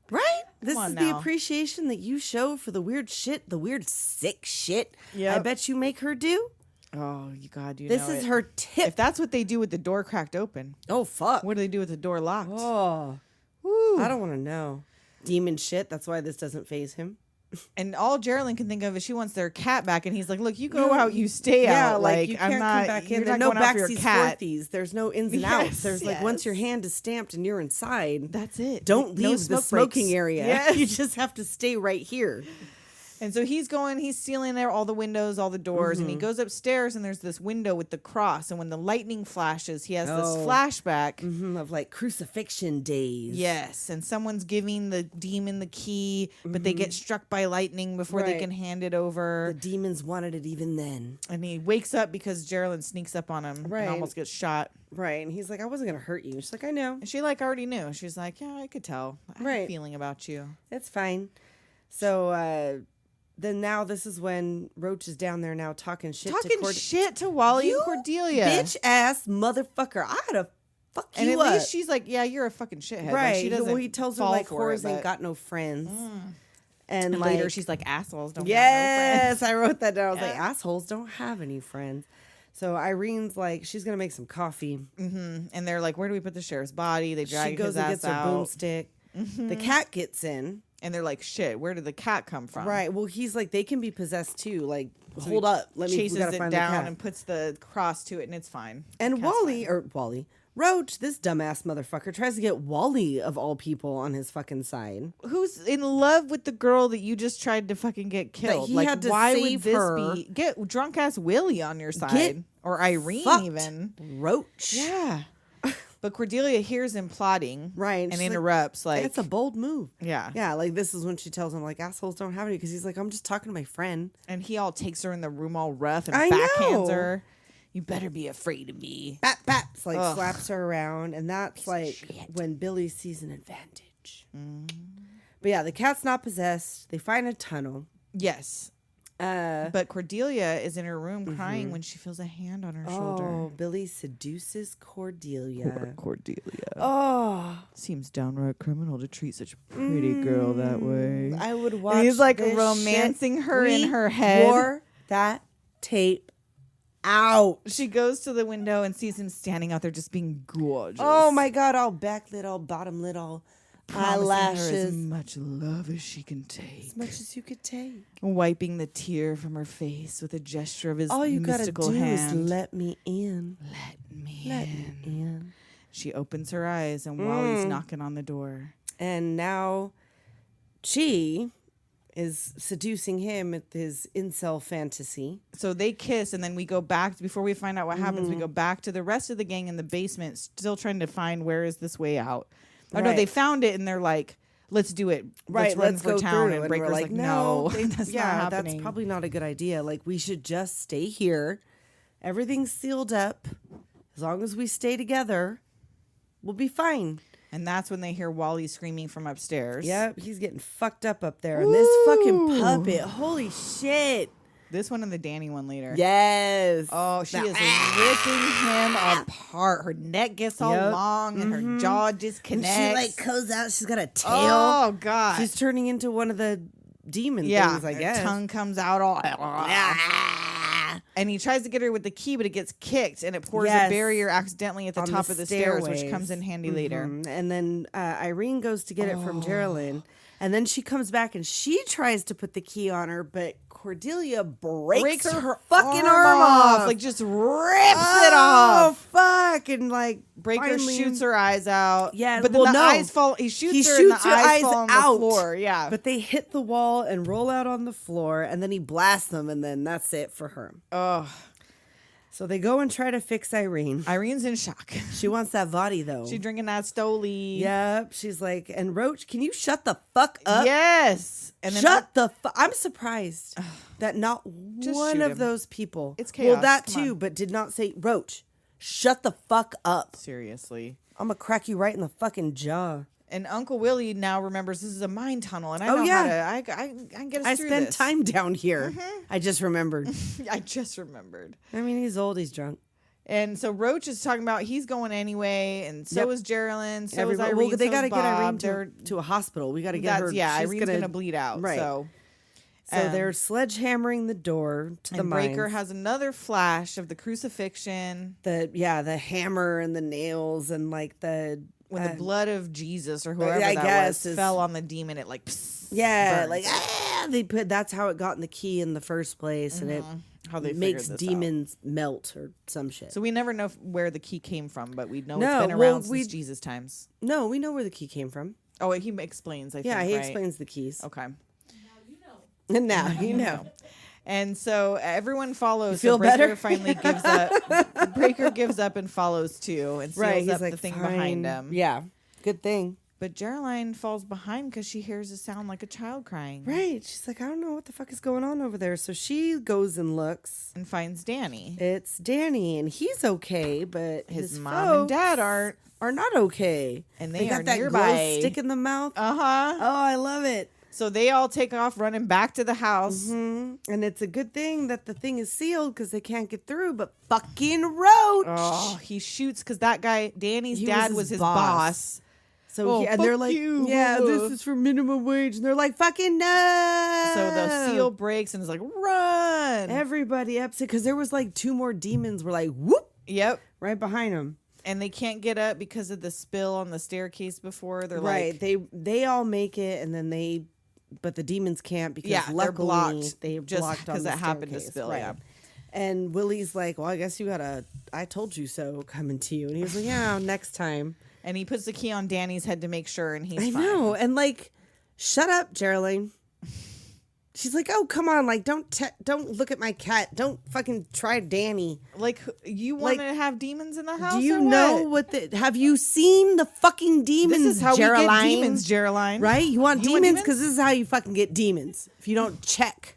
S4: Right? This
S3: on
S4: is the
S3: now.
S4: appreciation that you show for the weird shit, the weird sick shit. I
S3: Yep.
S4: bet you make her do.
S3: Oh, God, you
S4: This
S3: know
S4: is
S3: it.
S4: her
S3: If
S4: tip.
S3: that's what they do with the door cracked open,
S4: Oh, fuck.
S3: what do they do with the door locked?
S4: Oh,
S3: Woo.
S4: I don't want to know. Demon shit. That's why this doesn't phase him.
S3: And all Jeryline can think of is she wants their cat back, and he's like, "Look, you go out, you stay out.
S4: like you
S3: I'm
S4: can't
S3: not
S4: come back in.
S3: You're
S4: There's
S3: not
S4: no
S3: going out for your
S4: backsies,
S3: cat.
S4: forthies. There's no ins and
S3: Yes,
S4: outs. There's like once
S3: yes.
S4: your hand is stamped and you're inside.
S3: That's it.
S4: Don't
S3: No
S4: leave the
S3: smoke
S4: smoking
S3: breaks.
S4: area.
S3: Yes.
S4: You just have to stay right here.
S3: And so he's sealing there all the windows, all the doors, and he goes upstairs and there's this window with the cross. And when the lightning flashes, he has this flashback
S4: of like crucifixion days.
S3: Yes. And someone's giving the demon the key, but they get struck by lightning before they can hand it over.
S4: The demons wanted it even then.
S3: And he wakes up because Jeryline sneaks up on him and almost gets shot.
S4: Right. And he's like, I wasn't going to hurt you. She's like, I know.
S3: And she like already knew. She's like, yeah, I could tell. I have a feeling about you.
S4: It's fine. So, then now this is when Roach is down there now talking shit
S3: to Wally and Cordelia.
S4: Bitch ass motherfucker. I had to fuck you
S3: and at
S4: up.
S3: least she's like, yeah, you're a fucking shithead.
S4: Right.
S3: Like, she doesn't
S4: he tells her like whores ain't got no friends. And like,
S3: later she's like, assholes don't have no
S4: yes,
S3: friends.
S4: I wrote that down. I was like, assholes don't have any friends. So Irene's like, she's going to make some coffee.
S3: And they're like, where do we put the sheriff's body? They drag his ass out. She goes and gets her
S4: boomstick. The cat gets in.
S3: And they're like, shit, where did the cat come from?
S4: Right. Well, he's like, they can be possessed too. Like, so hold up.
S3: Chases it down and puts the cross to it, and it's fine.
S4: And Roach, this dumbass motherfucker, tries to get Wally, of all people, on his fucking side.
S3: Who's in love with the girl that you just tried to fucking get killed?
S4: He had to
S3: why
S4: save
S3: would this
S4: her.
S3: Get drunk ass Willy on your side. Or Irene even.
S4: Roach.
S3: Yeah. But Cordelia hears him plotting,
S4: right,
S3: and interrupts. Like,
S4: it's a bold move.
S3: Yeah,
S4: yeah. Like this is when she tells him, like, assholes don't have any, because he's like, I'm just talking to my friend,
S3: and he all takes her in the room all rough and backhands her. You better be afraid of me.
S4: Baps, like slaps her around, and that's like when Billy sees an advantage. But yeah, the cat's not possessed. They find a tunnel.
S3: Yes. But Cordelia is in her room crying when she feels a hand on her shoulder.
S4: Oh, Billy seduces Cordelia.
S3: Poor Cordelia.
S4: Oh.
S3: Seems downright criminal to treat such a pretty girl that way.
S4: I would watch.
S3: And he's like romancing her in her head.
S4: Wore that tape out.
S3: She goes to the window and sees him standing out there just being gorgeous.
S4: Oh my God, all backlit, all bottomlit, all eyelashes.
S3: Her as much love as she can take.
S4: As much as you could take.
S3: Wiping the tear from her face with a gesture of his
S4: all you
S3: mystical
S4: gotta do
S3: hand.
S4: Is let me in.
S3: Let me
S4: in.
S3: She opens her eyes and Wally's knocking on the door.
S4: And now she is seducing him with his incel fantasy.
S3: So they kiss, and then we go back, before we find out what happens, we go back to the rest of the gang in the basement, still trying to find where is this way out. Oh, no, they found it, and they're like, let's do it.
S4: Right,
S3: let's run for town. And
S4: Brayker's
S3: like, no, that's not happening.
S4: That's probably not a good idea. Like, we should just stay here. Everything's sealed up. As long as we stay together, we'll be fine.
S3: And that's when they hear Wally screaming from upstairs.
S4: Yep, he's getting fucked up there. And this fucking puppet, holy shit.
S3: This one and the Danny one later.
S4: Yes.
S3: Oh, she is ripping him apart. Her neck gets all long and her jaw disconnects.
S4: And she like goes out. She's got a tail.
S3: Oh, God.
S4: She's turning into one of the demon things, I guess.
S3: Her tongue comes out all... And he tries to get her with the key, but it gets kicked, and it pours a barrier accidentally at the top of the stairs, which comes in handy later.
S4: And then Irene goes to get it from Jeryline, and then she comes back and she tries to put the key on her, but Cordelia breaks her fucking arm off.
S3: Like, just rips it off.
S4: Oh, fuck. And, like,
S3: Brayker shoots her eyes out.
S4: Yeah,
S3: but then the eyes fall. He shoots her and the eyes fall on the floor. Yeah.
S4: But they hit the wall and roll out on the floor, and then he blasts them, and then that's it for her.
S3: Oh.
S4: So they go and try to fix Irene.
S3: Irene's in shock.
S4: She wants that body, though.
S3: She's drinking that Stoli.
S4: Yep. She's like, and Roach, can you shut the fuck up?
S3: Yes. And then
S4: shut the fuck. I'm surprised that not one of those people.
S3: It's chaos.
S4: Well, that too, but did not say, Roach, shut the fuck up.
S3: Seriously.
S4: I'm going to crack you right in the fucking jaw.
S3: And Uncle Willy now remembers this is a mine tunnel, and I know how to. I can get us through this.
S4: I spent time down here. I just remembered.
S3: I just remembered.
S4: I mean, he's old. He's drunk.
S3: And so Roach is talking about he's going anyway, and so is Jeryline. So is Irene.
S4: Well, they got to get
S3: Bob.
S4: Irene to a hospital. We got to get her.
S3: Yeah, Irene's gonna bleed out.
S4: Right.
S3: So
S4: they're sledgehammering the door to the mines.
S3: Brayker has another flash of the crucifixion.
S4: The hammer and the nails and like the.
S3: When the blood of Jesus or whoever that was fell on the demon, it like
S4: burns. That's how it got in the key in the first place, and it
S3: how they
S4: makes demons melt or some shit.
S3: So we never know where the key came from, but we know it's been around since Jesus times.
S4: No, we know where the key came from.
S3: Oh, he explains. I think.
S4: Yeah, he explains the keys.
S3: Okay.
S4: And now you know.
S3: And so everyone follows.
S4: You feel
S3: so Brayker
S4: better?
S3: finally gives up. Brayker gives up and follows too, and seals up the thing behind him.
S4: Yeah, good thing.
S3: But Jeryline falls behind because she hears a sound like a child crying.
S4: Right. She's like, I don't know what the fuck is going on over there. So she goes and looks.
S3: And finds Danny.
S4: It's Danny, and he's okay, but
S3: His mom and dad aren't.
S4: Are not okay.
S3: And they
S4: got
S3: are
S4: that
S3: nearby.
S4: glow stick in the mouth.
S3: Uh-huh.
S4: Oh, I love it.
S3: So they all take off running back to the house.
S4: Mm-hmm. And it's a good thing that the thing is sealed because they can't get through. But fucking Roach.
S3: Oh, he shoots because that guy, Danny's
S4: He
S3: dad,
S4: was
S3: was
S4: his
S3: his
S4: boss.
S3: boss.
S4: So and they're like, yeah, this is for minimum wage. And they're like, fucking no.
S3: So the seal breaks and it's like, run.
S4: Everybody upset because there was like 2 more demons were like, whoop,
S3: Yep.
S4: right behind them.
S3: And they can't get up because of the spill on the staircase before. They're
S4: Right.
S3: like,
S4: They all make it and then but the demons can't because
S3: yeah,
S4: luckily
S3: they're blocked.
S4: they
S3: Just
S4: blocked on
S3: because
S4: the
S3: it happened to
S4: staircase.
S3: spill.
S4: Right.
S3: Yeah.
S4: And Willy's like, well, I guess you got I told you so coming to you. And he was like, yeah, next time.
S3: And he puts the key on Danny's head to make sure, and he's
S4: I
S3: fine.
S4: know. And like, shut up, Jeryline. She's like, oh, come on. Like, don't look at my cat. Don't fucking try Danny.
S3: Like, you want to have demons in the house?
S4: Do you
S3: or
S4: know
S3: what?
S4: have you seen the fucking demons,
S3: This is how
S4: Jeryline?
S3: we get demons, Jeryline.
S4: Right? You want
S3: You want
S4: demons? Because this is how you fucking get demons. If you don't check.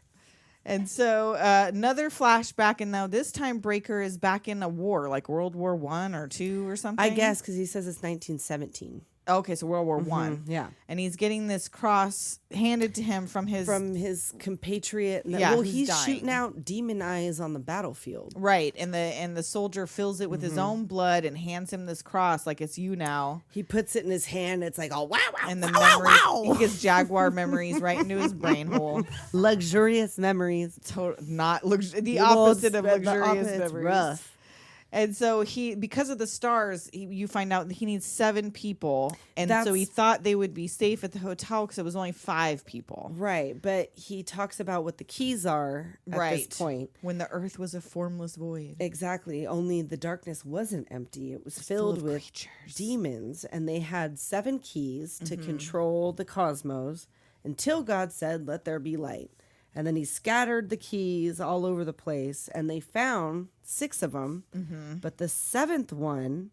S3: And so another flashback, and now this time Brayker is back in a war, like World War I or II or something.
S4: I guess because he says it's 1917.
S3: Okay, so World War One.
S4: Yeah.
S3: And he's getting this cross handed to him from his
S4: compatriot.
S3: Yeah,
S4: well,
S3: who's
S4: he's
S3: dying.
S4: shooting out demon eyes on the battlefield.
S3: right, and the soldier fills it with his own blood and hands him this cross like it's you now.
S4: He puts it in his hand. It's like, oh, wow, wow,
S3: And the
S4: wow,
S3: memory,
S4: wow, wow.
S3: he gets Jaguar memories right into his brain hole.
S4: Luxurious memories.
S3: Not the
S4: Well,
S3: opposite of
S4: the
S3: luxurious
S4: opposite, it's
S3: memories.
S4: rough.
S3: And so because of the stars, you find out that he needs 7 people, and so he
S4: That's-
S3: thought they would be safe at the hotel because it was only 5 people.
S4: Right, but he talks about what the keys are at this point.
S3: When the earth was a formless void.
S4: Exactly. Only the darkness wasn't empty. It was
S3: full
S4: filled
S3: of
S4: with
S3: creatures.
S4: demons, and they had 7 keys to control the cosmos until God said, let there be light. And then he scattered the keys all over the place, and they found 6 of them. But the 7th one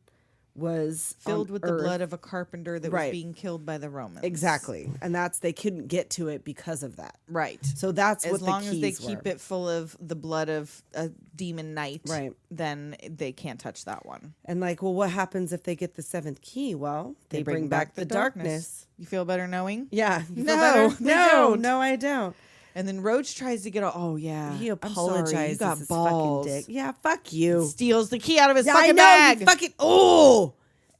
S4: was
S3: Filled
S4: on
S3: with
S4: Earth.
S3: the blood of a carpenter that
S4: Right.
S3: was being killed by the Romans.
S4: Exactly. And they couldn't get to it because of that.
S3: Right.
S4: So that's
S3: As
S4: what
S3: long
S4: the
S3: as they
S4: keys
S3: keep
S4: were.
S3: it full of the blood of a demon knight,
S4: Right.
S3: then they can't touch that one.
S4: And like, well, what happens if they get the 7th key? Well, they bring back the darkness.
S3: You feel better knowing?
S4: Yeah. You feel
S3: No,
S4: better?
S3: they
S4: No,
S3: don't.
S4: no, I don't.
S3: And then Roach tries to get oh yeah.
S4: He
S3: I'm sorry,
S4: apologizes.
S3: you got
S4: his
S3: balls.
S4: fucking dick. Yeah, fuck you.
S3: Steals the key out of his
S4: Yeah, I
S3: fucking
S4: know.
S3: bag.
S4: He fucking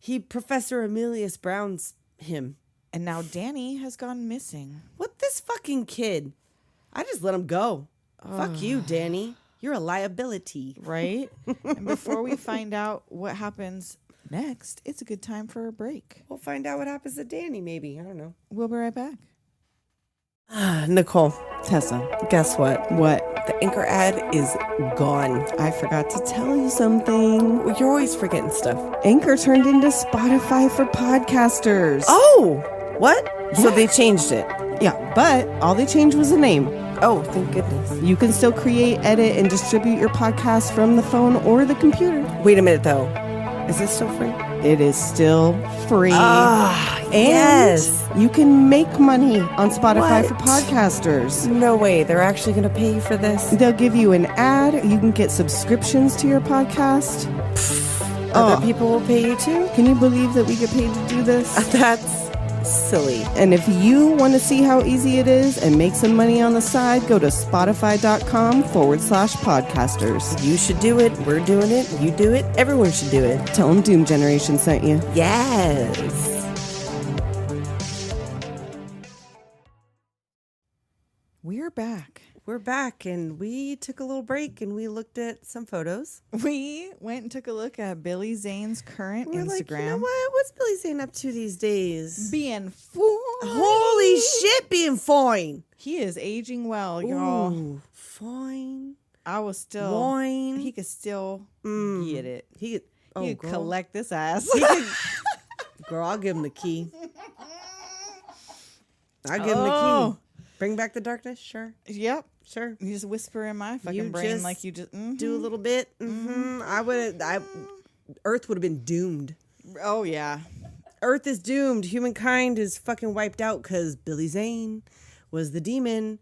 S4: he Professor Emilius Brown's him.
S3: And now Danny has gone missing.
S4: What this fucking kid? I just let him go. Fuck you, Danny. You're a liability.
S3: Right? And before we find out what happens next, it's a good time for a break.
S4: We'll find out what happens to Danny. Maybe I don't know.
S3: We'll be right back.
S4: Nicole,
S3: Tessa,
S4: guess what?
S3: what?
S4: The Anchor ad is gone.
S3: I forgot to tell you something.
S4: Well, you're always forgetting stuff.
S3: Anchor turned into Spotify for podcasters.
S4: Oh, what? So they changed it.
S3: Yeah, but all they changed was the name.
S4: Oh, thank goodness.
S3: You can still create, edit, and distribute your podcast from the phone or the computer.
S4: Wait a minute, though. Is this still free?
S3: It is still free.
S4: And
S3: yes. You can make money on Spotify
S4: What?
S3: for podcasters.
S4: No way. They're actually going to pay you for this?
S3: They'll give you an ad. You can get subscriptions to your podcast.
S4: Other people will pay you too?
S3: Can you believe that we get paid to do this?
S4: That's silly.
S3: And if you want to see how easy it is and make some money on the side, go to spotify.com/podcasters.
S4: You should do it. We're doing it. You do it. Everyone should do it.
S3: Tell them Doom Generation sent you.
S4: Yes.
S3: We're back.
S4: We're back, and we took a little break, and we looked at some photos.
S3: We went and took a look at Billy Zane's current
S4: We're
S3: Instagram.
S4: like, you know what? What's Billy Zane up to these days?
S3: Being fine.
S4: Holy shit, being fine.
S3: He is aging well, y'all.
S4: Ooh, fine.
S3: I was still.
S4: Wine.
S3: He could still get it.
S4: He could,
S3: He could collect this ass.
S4: Girl, I'll give him the key. I'll give him the key. Bring back the darkness? Sure.
S3: Yep.
S4: Sure.
S3: You just whisper in my fucking
S4: You
S3: brain
S4: just
S3: like you just
S4: do a little bit. Earth would have been doomed.
S3: Oh yeah.
S4: Earth is doomed. Humankind is fucking wiped out because Billy Zane was the demon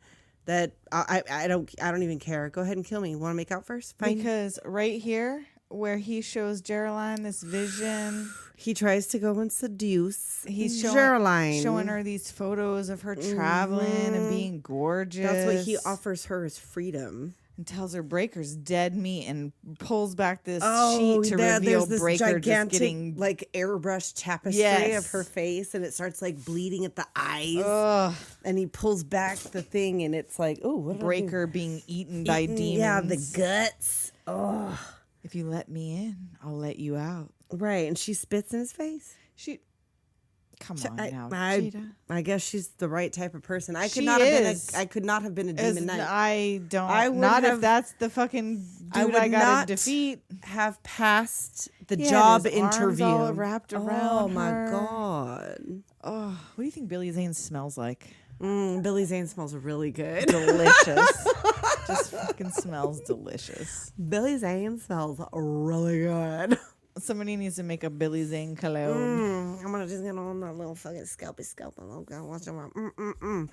S4: that I don't even care. Go ahead and kill me. Want to make out first? Fine.
S3: Because right here where he shows Jeryline this vision,
S4: he tries to go and seduce.
S3: he's
S4: Jeryline.
S3: showing her these photos of her traveling and being gorgeous.
S4: That's what he offers her as freedom.
S3: And tells her Brayker's dead meat and pulls back this
S4: Oh,
S3: sheet to
S4: there's
S3: reveal
S4: this
S3: Brayker
S4: gigantic,
S3: just getting
S4: like airbrush tapestry
S3: Yes.
S4: of her face, and it starts like bleeding at the eyes.
S3: ugh,
S4: And he pulls back the thing, and it's like, oh, what did I do?
S3: Brayker being eaten by demons.
S4: Yeah, the guts. Oh,
S3: If you let me in, I'll let you out.
S4: right. And she spits in his face.
S3: Come on now,
S4: I
S3: Jada.
S4: guess she's the right type of person. I could
S3: She
S4: not have
S3: is.
S4: been. I could not have been a demon knight.
S3: I don't.
S4: I would
S3: not
S4: have-
S3: if that's the fucking
S4: I
S3: dude
S4: would
S3: I gotta
S4: not
S3: defeat.
S4: have passed the
S3: He had
S4: job
S3: his arms
S4: interview.
S3: all wrapped
S4: Oh
S3: around
S4: my
S3: her.
S4: god.
S3: Oh, what do you think Billy Zane smells like?
S4: Billy Zane smells really good.
S3: Delicious. Just fucking smells delicious.
S4: Billy Zane smells really good.
S3: Somebody needs to make a Billy Zane cologne.
S4: I'm gonna just get on that little fucking scalpy. Oh god, watch them.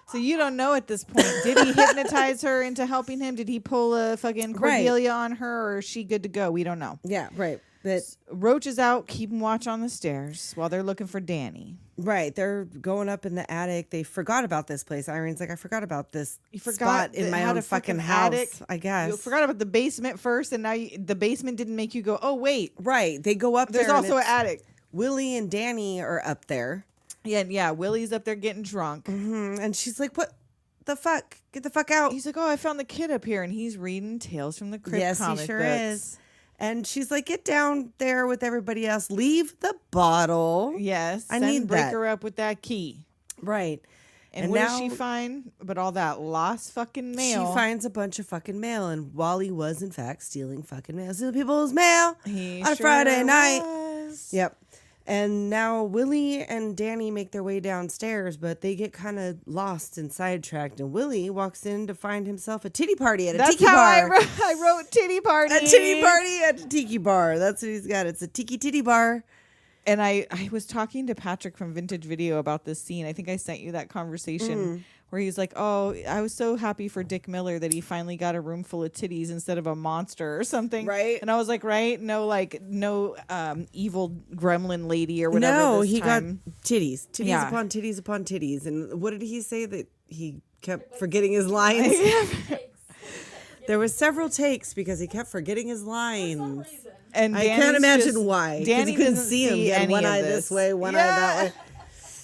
S3: So you don't know at this point. Did he hypnotize her into helping him? Did he pull a fucking Cordelia on her, or is she good to go? We don't know.
S4: Yeah, right. But
S3: Roach is out keeping watch on the stairs while they're looking for Danny.
S4: right, they're going up in the attic. They forgot about this place. Irene's like, I forgot about this spot in my own fucking house.
S3: attic.
S4: I guess.
S3: You forgot about the basement first, and now the basement didn't make you go, oh wait,
S4: Right, they go up
S3: there's
S4: there. and
S3: also an
S4: it's-
S3: attic.
S4: Willie and Danny are up there.
S3: Yeah. Willie's up there getting drunk.
S4: And she's like, what the fuck? Get the fuck out.
S3: He's like, oh, I found the kid up here, and he's reading Tales from the Crypt
S4: Yes,
S3: comic
S4: he sure
S3: books.
S4: is. And she's like, get down there with everybody else. Leave the bottle.
S3: Yes,
S4: I
S3: send
S4: need that.
S3: Brayker up with that key.
S4: Right.
S3: And
S4: And
S3: what
S4: now-
S3: does she find? But all that lost fucking mail.
S4: She finds a bunch of fucking mail, and Wally was, in fact, stealing fucking mail. Stealing people's mail
S3: He
S4: on a
S3: sure
S4: Friday night.
S3: was.
S4: Yep. And now Willie and Danny make their way downstairs, but they get kind of lost and sidetracked. And Willie walks in to find himself a titty party at a
S3: That's
S4: tiki
S3: how
S4: bar.
S3: I wrote titty party.
S4: A titty party at a tiki bar. That's what he's got. It's a titty bar.
S3: And I was talking to Patrick from Vintage Video about this scene. I think I sent you that conversation where he's like, oh, I was so happy for Dick Miller that he finally got a room full of titties instead of a monster or something.
S4: Right.
S3: And I was like, right? No evil gremlin lady or whatever.
S4: No,
S3: this
S4: he
S3: time.
S4: got titties. Titties
S3: Yeah.
S4: upon titties upon titties. And what did he say that he kept forgetting his lines? There was several takes because he kept forgetting his lines.
S3: And
S4: I can't
S3: Danny's
S4: imagine
S3: just-
S4: why. 'Cause
S3: Danny
S4: you couldn't
S3: doesn't
S4: see him. He had
S3: any
S4: one
S3: of
S4: eye
S3: this.
S4: this way, one eye that way.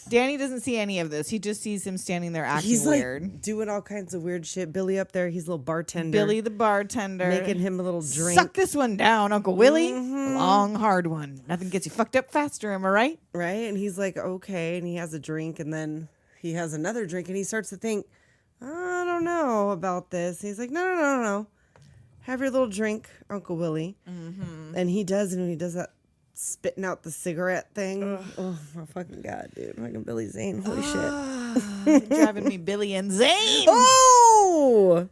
S3: Danny doesn't see any of this. He just sees him standing there acting
S4: He's
S3: weird.
S4: like doing all kinds of weird shit. Billy up there, he's a little bartender.
S3: Billy the bartender.
S4: making him a little drink.
S3: Suck this one down, Uncle Willy. A long, hard one. Nothing gets you fucked up faster, am I right?
S4: Right? And he's like, okay. And he has a drink, and then he has another drink, and he starts to think, I don't know about this. And he's like, no. Have your little drink, Uncle Willy. And he does, and when he does that spitting out the cigarette thing. Oh, my fucking God, dude. Fucking Billy Zane. Holy shit.
S3: Driving me Billy and Zane.
S4: Oh!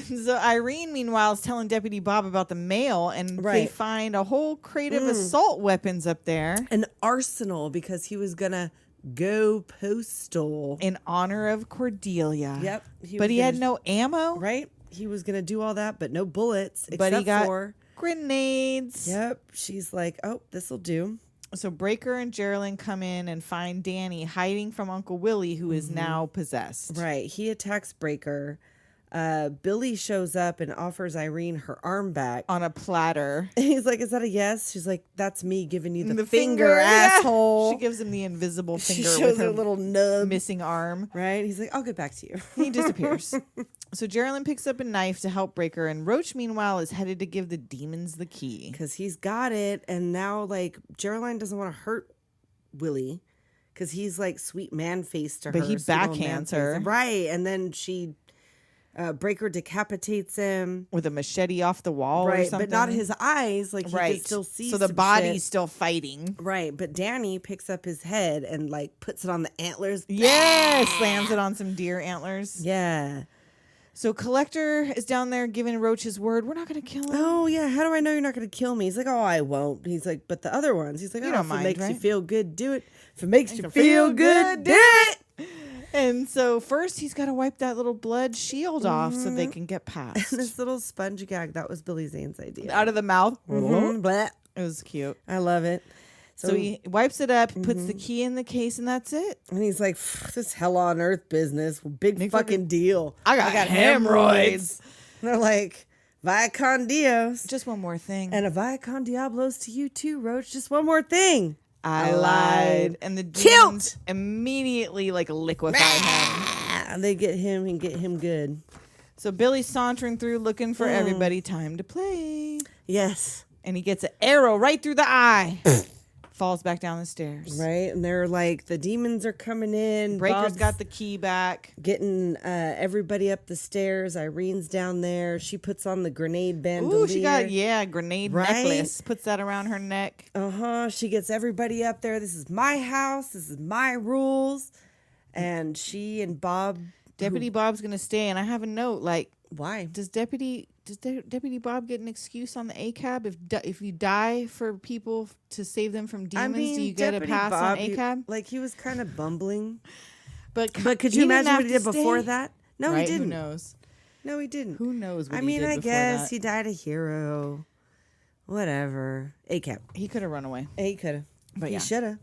S3: So Irene, meanwhile, is telling Deputy Bob about the mail, and they
S4: Right.
S3: find a whole crate of assault weapons up there
S4: An arsenal because he was going to go postal.
S3: in honor of Cordelia.
S4: Yep.
S3: But
S4: was
S3: he had
S4: gonna-
S3: no ammo.
S4: Right? He was going to do all that, but no bullets.
S3: But he
S4: except
S3: got
S4: for.
S3: grenades.
S4: Yep. She's like, oh, this'll do.
S3: So Brayker and Jeryline come in and find Danny hiding from Uncle Willy, who is now possessed.
S4: Right. He attacks Brayker. Billy shows up and offers Irene her arm back.
S3: On a platter.
S4: And he's like, is that a yes? She's like, that's me giving you the,
S3: finger,
S4: finger,
S3: yeah.
S4: asshw.
S3: She gives him the invisible
S4: She
S3: finger
S4: shows
S3: with
S4: her
S3: her
S4: little nub.
S3: missing arm.
S4: Right? He's like, I'll get back to you.
S3: He disappears. So Jeryline picks up a knife to help Brayker, and Roach, meanwhile, is headed to give the demons the key.
S4: Because he's got it. And now, like, Jeryline doesn't want to hurt Willie. Because he's like sweet man face to her.
S3: But he
S4: sweet old man
S3: backhands
S4: face.
S3: her.
S4: Right. And then she Brayker decapitates him
S3: with a machete off the wall, or
S4: right,
S3: something.
S4: but not his eyes. Like he
S3: right.
S4: can still see.
S3: So the
S4: some
S3: body's
S4: shit.
S3: still fighting.
S4: Right, but Danny picks up his head and like puts it on the antlers.
S3: Yeah, slams it on some deer antlers.
S4: Yeah.
S3: So Collector is down there giving Roach his word. We're not going to kill him.
S4: Oh yeah, how do I know you're not going to kill me? He's like, oh, I won't. He's like, but the other ones. He's like,
S3: You
S4: oh,
S3: don't
S4: if
S3: mind,
S4: it makes
S3: right?
S4: you feel good, do it. If it makes you
S3: feel
S4: feel
S3: good,
S4: good, do it.
S3: And so first he's got to wipe that little blood shield off so they can get past.
S4: This little sponge gag, that was Billy Zane's idea.
S3: Out of the mouth.
S4: Mhm, bleh.
S3: It was cute.
S4: I love it.
S3: So he wipes it up, puts the key in the case, and that's it.
S4: And he's like, this hell on earth business. Big fucking deal.
S3: I got hemorrhoids.
S4: And they're like, Via con Dios.
S3: Just one more thing.
S4: And a Via con Diablos to you too, Roach. Just one more thing.
S3: I lied. And the demons immediately like liquefy him.
S4: And they get him and get him good.
S3: So Billy's sauntering through looking for everybody. Time to play.
S4: Yes.
S3: And he gets an arrow right through the eye. Falls back down the stairs.
S4: Right. And they're like, the demons are coming in.
S3: Brayker's
S4: Bob's
S3: got the key back.
S4: getting everybody up the stairs. Irene's down there. She puts on the grenade bandolier.
S3: Ooh, she got, a grenade
S4: Right?
S3: necklace. Puts that around her neck.
S4: She gets everybody up there. This is my house. This is my rules. And she and Bob.
S3: Deputy Bob's going to stay. And I have a note like,
S4: Why?
S3: Does Deputy Bob get an excuse on the ACAB if you die for people to save them from demons? Do you get
S4: Deputy
S3: a pass
S4: Bob,
S3: on ACAB?
S4: Like he was kind of bumbling.
S3: But
S4: could you imagine what he did before that? No,
S3: right?
S4: he didn't.
S3: Who knows?
S4: No, he didn't.
S3: Who knows what
S4: I
S3: he
S4: mean,
S3: did
S4: I
S3: before
S4: guess
S3: that.
S4: he died a hero. Whatever. ACAB.
S3: He could have run away.
S4: He could have.
S3: But
S4: he
S3: yeah.
S4: should have.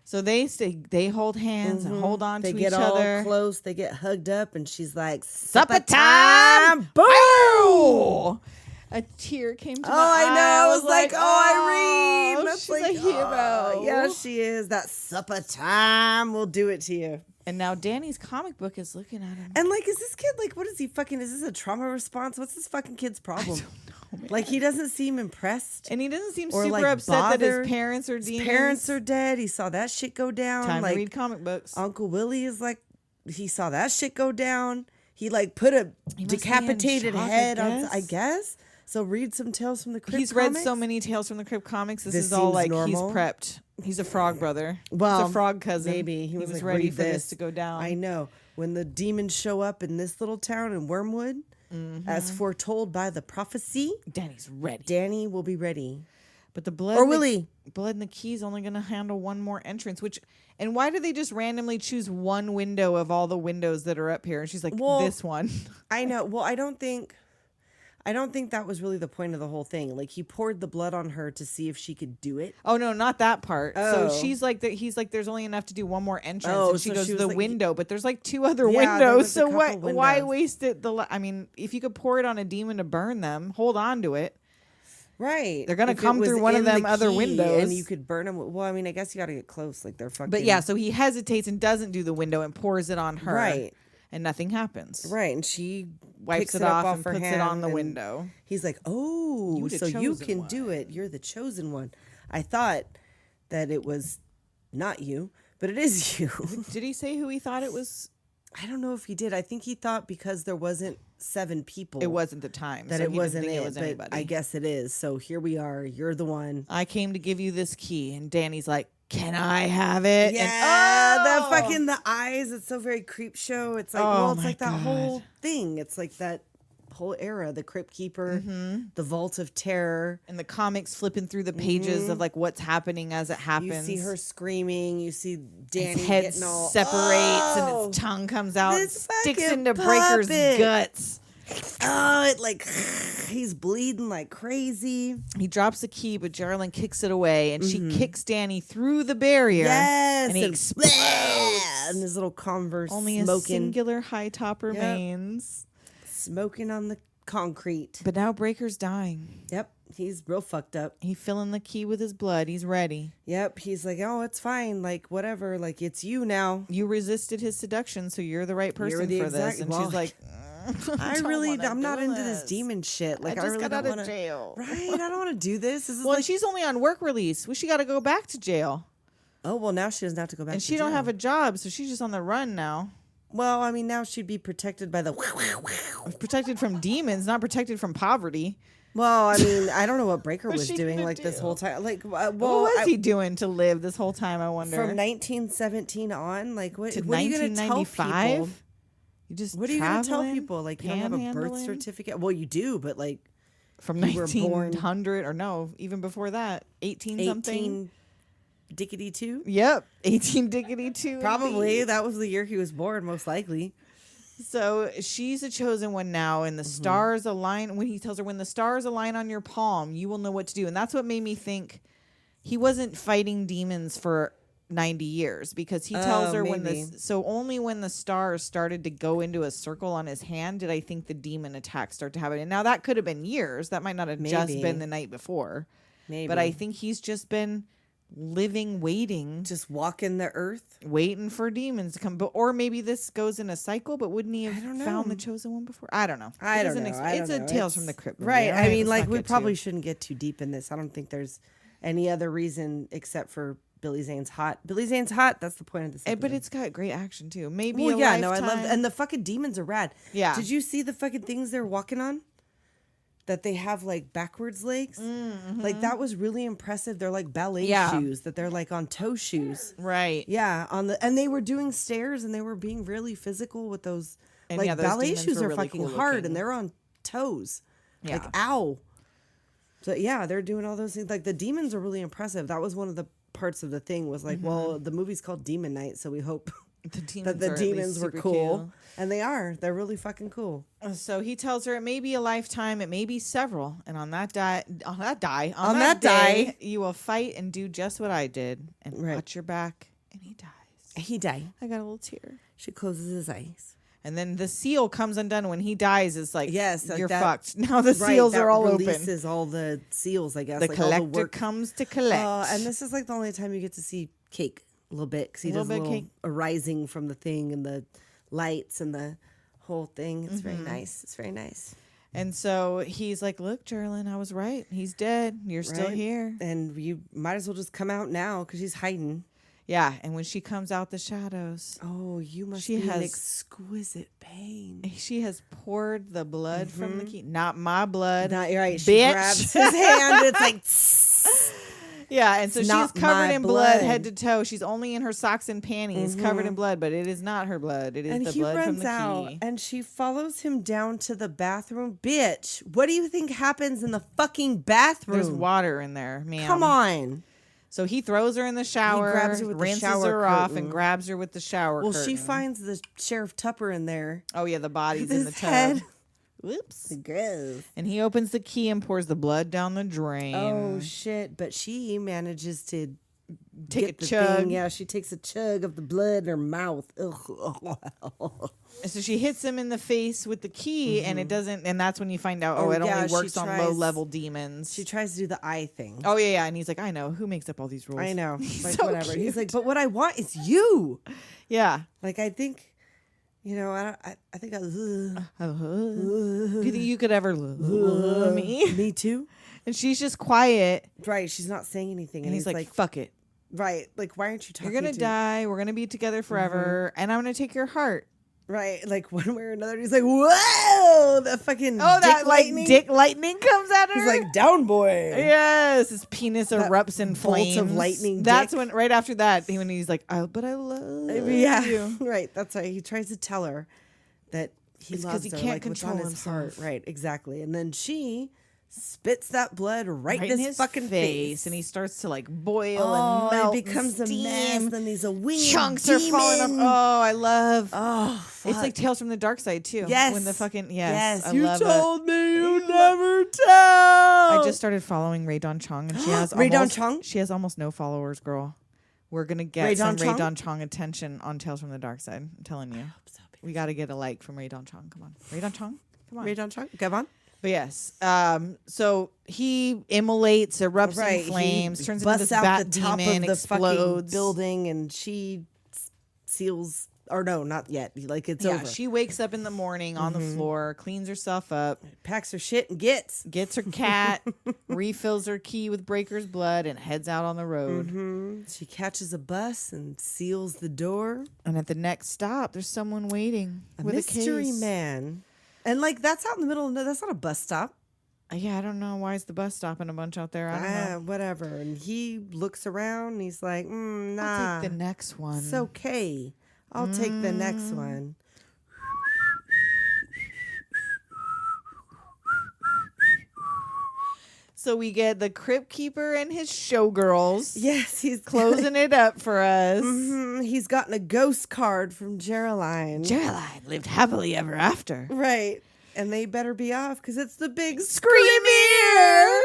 S3: So they hold hands and hold on
S4: They
S3: to
S4: get
S3: each
S4: all
S3: other.
S4: close. They get hugged up, and she's like,
S3: Supper time! Boom! A tear came to my eye.
S4: I know. I was like,
S3: oh,
S4: Irene. That's
S3: she's
S4: like
S3: a hero.
S4: Yeah, she is. That supper time will do it to you.
S3: And now Danny's comic book is looking at him.
S4: And like, is this kid like, what is he fucking? Is this a trauma response? What's this fucking kid's problem? Like, he doesn't seem impressed.
S3: And he doesn't seem
S4: or,
S3: super
S4: like,
S3: upset that
S4: bothered.
S3: his parents are
S4: His
S3: demons.
S4: parents are dead. He saw that shit go down.
S3: Time
S4: like,
S3: to read comic books.
S4: Uncle Willy is like, he saw that shit go down. He like put a
S3: He must be in
S4: decapitated
S3: shock,
S4: head
S3: I
S4: on.
S3: guess.
S4: I guess. So read some Tales from the Crypt.
S3: He's read
S4: comics.
S3: so many Tales from the Crypt comics. This is
S4: This
S3: all
S4: seems
S3: like
S4: normal.
S3: he's prepped. He's a frog brother.
S4: Well,
S3: he's a frog cousin.
S4: Maybe
S3: he was
S4: like,
S3: ready
S4: read
S3: for this to go down.
S4: I know. When the demons show up in this little town in Wormwood, as foretold by the prophecy,
S3: Danny's ready.
S4: Danny will be ready.
S3: But the blood
S4: Or
S3: and
S4: Willie.
S3: blood and the key is only going to handle one more entrance. And why do they just randomly choose one window of all the windows that are up here? And she's like,
S4: Well,
S3: this one.
S4: I know. Well, I don't think that was really the point of the whole thing. Like, he poured the blood on her to see if she could do it.
S3: Oh no, not that part.
S4: Oh.
S3: So she's like that. He's like, there's only enough to do one more entrance.
S4: Oh,
S3: and she
S4: so
S3: goes
S4: she was
S3: the
S4: like-
S3: window, but there's like two other
S4: Yeah, there
S3: windows.
S4: was a
S3: So why
S4: couple
S3: why
S4: windows.
S3: waste it? I mean, if you could pour it on a demon to burn them, hold on to it.
S4: Right.
S3: They're gonna
S4: If it
S3: come
S4: was
S3: through one of
S4: in the
S3: them other
S4: key
S3: windows.
S4: and you could burn them. Well, I mean, I guess you got to get close. Like, they're fucking.
S3: But yeah, so he hesitates and doesn't do the window and pours it on her.
S4: Right.
S3: And nothing happens.
S4: Right, and she
S3: Wipes
S4: picks
S3: it
S4: up
S3: off and
S4: her
S3: puts it
S4: hand,
S3: on the
S4: and
S3: window.
S4: He's like, "Oh,
S3: You the
S4: so you
S3: chosen
S4: can
S3: one."
S4: do it. You're the chosen one." I thought that it was not you, but it is you.
S3: Did he say who he thought it was?
S4: I don't know if he did. I think he thought because there wasn't 7 people,
S3: It wasn't the time.
S4: that
S3: so
S4: it
S3: he
S4: wasn't
S3: didn't think
S4: it.
S3: it was
S4: But
S3: anybody.
S4: I guess it is. So here we are. You're the one.
S3: I came to give you this key, and Danny's like, "Can I have it?"
S4: Yeah,
S3: and,
S4: that fucking the eyes. It's so very creep show. It's like,
S3: Oh
S4: well, it's
S3: my
S4: like that
S3: God.
S4: whole thing. It's like that whole era, the Crypt Keeper, the Vault of Terror.
S3: and the comics flipping through the pages of like what's happening as it happens.
S4: You see her screaming. You see Danny
S3: His head
S4: getting all
S3: separates and its tongue comes out and
S4: this
S3: sticks
S4: fucking
S3: into Brayker's
S4: puppet.
S3: guts.
S4: Oh, it like he's bleeding like crazy.
S3: He drops the key, but Jeryline kicks it away, and she kicks Danny through the barrier.
S4: Yes,
S3: and he explodes.
S4: and his little Converse
S3: Only a
S4: smoking,
S3: singular high top remains.
S4: smoking on the concrete.
S3: But now Brayker's dying.
S4: Yep, he's real fucked up.
S3: He filling the key with his blood. He's ready.
S4: Yep, he's like, oh, it's fine, like whatever, like it's you now.
S3: You resisted his seduction, so you're the right person
S4: the
S3: for
S4: exact-
S3: this. And
S4: well,
S3: she's like,
S4: I'm not into this demon shit. Like,
S3: I just
S4: really
S3: got out
S4: don't
S3: of
S4: wanna,
S3: jail.
S4: Right, I don't want to do this. This is
S3: Well,
S4: like,
S3: and she's only on work release. Well, she got to go back to jail.
S4: oh well, now she doesn't have to go back.
S3: And
S4: to
S3: she don't
S4: jail.
S3: have a job, so she's just on the run now.
S4: Well, I mean, now she'd be protected by the.
S3: Protected from demons, not protected from poverty.
S4: Well, I mean, I don't know what Brayker was
S3: she
S4: doing
S3: gonna
S4: like this
S3: do?
S4: whole time. Like,
S3: What was he doing to live this whole time, I wonder?
S4: From 1917 on, like, what
S3: to
S4: are you going to tell people?
S3: 1995? You just
S4: What are you going to tell
S3: traveling,
S4: people? Like, you don't have a birth
S3: panhandling?
S4: certificate? Well, you do, but like,
S3: From
S4: you were born
S3: 1900, or no, even before that, 18 something.
S4: 18 dickety 2?
S3: Yep, 18 dickety 2.
S4: Probably.
S3: indeed.
S4: That was the year he was born, most likely.
S3: So she's the chosen one now, and the stars align. When he tells her, when the stars align on your palm, you will know what to do. And that's what made me think he wasn't fighting demons for 90 years, because he tells her only when the stars started to go into a circle on his hand did I think the demon attacks start to happen. And now that could have been years. That might not have just been the night before.
S4: Maybe.
S3: But I think he's just been waiting,
S4: Just walking the earth.
S3: waiting for demons to come. But or maybe this goes in a cycle, but wouldn't he have
S4: don't
S3: found
S4: know.
S3: the chosen one before? I don't know.
S4: I
S3: It
S4: don't
S3: doesn't
S4: know.
S3: It's a Tales from the Crypt movie.
S4: Right.
S3: All
S4: I mean,
S3: let's
S4: like,
S3: not
S4: we
S3: get
S4: probably
S3: too-
S4: shouldn't get too deep in this. I don't think there's any other reason except for Billy Zane's hot. Billy Zane's hot. That's the point of this.
S3: But it's got great action too. Maybe
S4: well,
S3: a
S4: yeah,
S3: lifetime.
S4: no, I love, and the fucking demons are rad.
S3: Yeah.
S4: Did you see the fucking things they're walking on? That they have like backwards legs. Like that was really impressive. They're like ballet shoes. That they're like on toe shoes.
S3: Right.
S4: Yeah, and they were doing stairs and they were being really physical with those.
S3: And
S4: like
S3: yeah, those
S4: ballet
S3: demons
S4: shoes
S3: were
S4: are
S3: really
S4: fucking
S3: cool
S4: hard
S3: looking.
S4: and they're on toes.
S3: Yeah.
S4: Like ow. So yeah, they're doing all those things. Like the demons are really impressive. That was one of the parts of the thing was like, well, the movie's called Demon Night, so we hope
S3: The demons
S4: that the
S3: are at least
S4: demons were
S3: super
S4: cool.
S3: cute.
S4: And they are. They're really fucking cool.
S3: So he tells her it may be a lifetime, it may be several, and on that day, you will fight and do just what I did, and watch your back, and he dies.
S4: He died.
S3: I got a little tear.
S4: She closes his eyes.
S3: And then the seal comes undone when he dies. It's like,
S4: Yes, like
S3: you're
S4: that-
S3: fucked. Now the seals are all open.
S4: Releases all the seals, I guess.
S3: The
S4: like all the
S3: collector
S4: work.
S3: comes to collect.
S4: And this is like the only time you get to see Cake a little bit because he does a little
S3: Cake.
S4: arising from the thing and the lights and the whole thing. It's very nice. It's very nice.
S3: And so he's like, look, Jeryline, I was right. He's dead. You're still
S4: Right?
S3: here.
S4: And you might as well just come out now because she's hiding.
S3: Yeah. And when she comes out the shadows,
S4: Oh, you must
S3: She
S4: be in
S3: has-
S4: exquisite pain.
S3: she has poured the blood from the key. Not my blood.
S4: Not right. She
S3: Bitch.
S4: grabs his hand. It's like, tss.
S3: Yeah, and so
S4: It's
S3: she's
S4: not
S3: covered
S4: my
S3: in blood
S4: blood.
S3: head to toe. She's only in her socks and panties, covered in blood, but it is not her blood. It is
S4: And
S3: the
S4: he
S3: blood from
S4: runs
S3: the
S4: out
S3: key.
S4: and she follows him down to the bathroom. Bitch, what do you think happens in the fucking bathroom?
S3: There's water in there, man.
S4: Come on.
S3: So he throws her in the shower,
S4: grabs her with the
S3: rinses
S4: shower
S3: her off,
S4: curtain.
S3: and grabs her with the shower
S4: Well,
S3: curtain.
S4: she finds the Sheriff Tupper in there.
S3: Oh, yeah, the body's
S4: His
S3: in the tub.
S4: head.
S3: Whoops.
S4: Gross.
S3: And he opens the key and pours the blood down the drain.
S4: Oh, shit. But she manages to
S3: Take
S4: get
S3: a
S4: the
S3: chug.
S4: thing. Yeah, she takes a chug of the blood in her mouth. Ugh.
S3: And so she hits him in the face with the key, and it doesn't. And that's when you find out,
S4: Oh,
S3: it
S4: yeah,
S3: only
S4: she
S3: works on
S4: tries-
S3: low-level demons.
S4: She tries to do the eye thing.
S3: Oh, yeah. And he's like, I know. Who makes up all these rules?
S4: I know.
S3: He's
S4: Like,
S3: so
S4: whatever. He's
S3: cute.
S4: like, but what I want is you.
S3: Yeah.
S4: Like, I think, you know, I think
S3: Do you think you could ever love me?
S4: me too.
S3: And she's just quiet.
S4: Right. She's not saying anything.
S3: And he's like, fuck it.
S4: right. Like, why aren't you talking
S3: You're going to
S4: to
S3: die. We're going to be together forever. And I'm going to take your heart.
S4: Right. Like, one way or another. He's like, whoa. That fucking
S3: Oh, that
S4: dick
S3: like
S4: lightning.
S3: dick lightning comes at her.
S4: He's like, down boy.
S3: yes, his penis erupts in
S4: bolt
S3: flames.
S4: of lightning
S3: That's
S4: dick.
S3: when, right after that, when he's like, oh, but I love
S4: Yeah.
S3: you.
S4: Right. That's why he tries to tell her that he
S3: It's 'cause
S4: loves
S3: he
S4: her,
S3: can't
S4: like, what's on
S3: control
S4: his heart.
S3: himself.
S4: Right. Exactly. And then she spits that blood right
S3: Right
S4: in his fucking face.
S3: and he starts to like boil
S4: oh,
S3: and melt.
S4: it becomes
S3: and
S4: a mess.
S3: steam.
S4: Then these a winged
S3: Chunks
S4: demon.
S3: are falling off. Oh, I love.
S4: Oh,
S3: It's like
S4: fuck.
S3: Tales from the Dark Side too.
S4: Yes.
S3: When the fucking
S4: Yes.
S3: I
S4: You
S3: love
S4: told me you
S3: it.
S4: never tell.
S3: I just started following Ray Don Chong, and she has
S4: Ray Don
S3: almost,
S4: Chong?
S3: She has almost no followers, girl. We're gonna get
S4: Ray
S3: some
S4: Don
S3: Ray
S4: Chong?
S3: Don Chong attention on Tales from the Dark Side. I'm telling you, we got to get a like from Ray Don Chong. Come on, Ray Don Chong, come on.
S4: Ray Don Chong, come on.
S3: But yes, so he immolates, erupts in flames,
S4: he
S3: turns into
S4: busts
S3: this
S4: out
S3: bat
S4: the top
S3: demon,
S4: of the fucking
S3: explodes.
S4: building, and she seals or no, not yet. Like it's
S3: Yeah,
S4: over.
S3: she wakes up in the morning on the floor, cleans herself up,
S4: Packs her shit and gets
S3: gets her cat, refills her key with Brayker's blood, and heads out on the road.
S4: She catches a bus and seals the door.
S3: And at the next stop, there's someone waiting with
S4: mystery
S3: a case.
S4: man. And like that's out in the middle of that's not a bus stop.
S3: Yeah, I don't know. Why is the bus stopping a bunch out there? I don't know.
S4: Whatever. And he looks around and he's like, nah.
S3: I'll take the next one.
S4: It's okay. I'll take the next one.
S3: So we get the Crypt Keeper and his showgirls.
S4: Yes, he's
S3: Closing it up for us.
S4: He's gotten a ghost card from Jeryline.
S3: Jeryline lived happily ever after.
S4: Right. And they better be off because it's the big
S3: Screamier!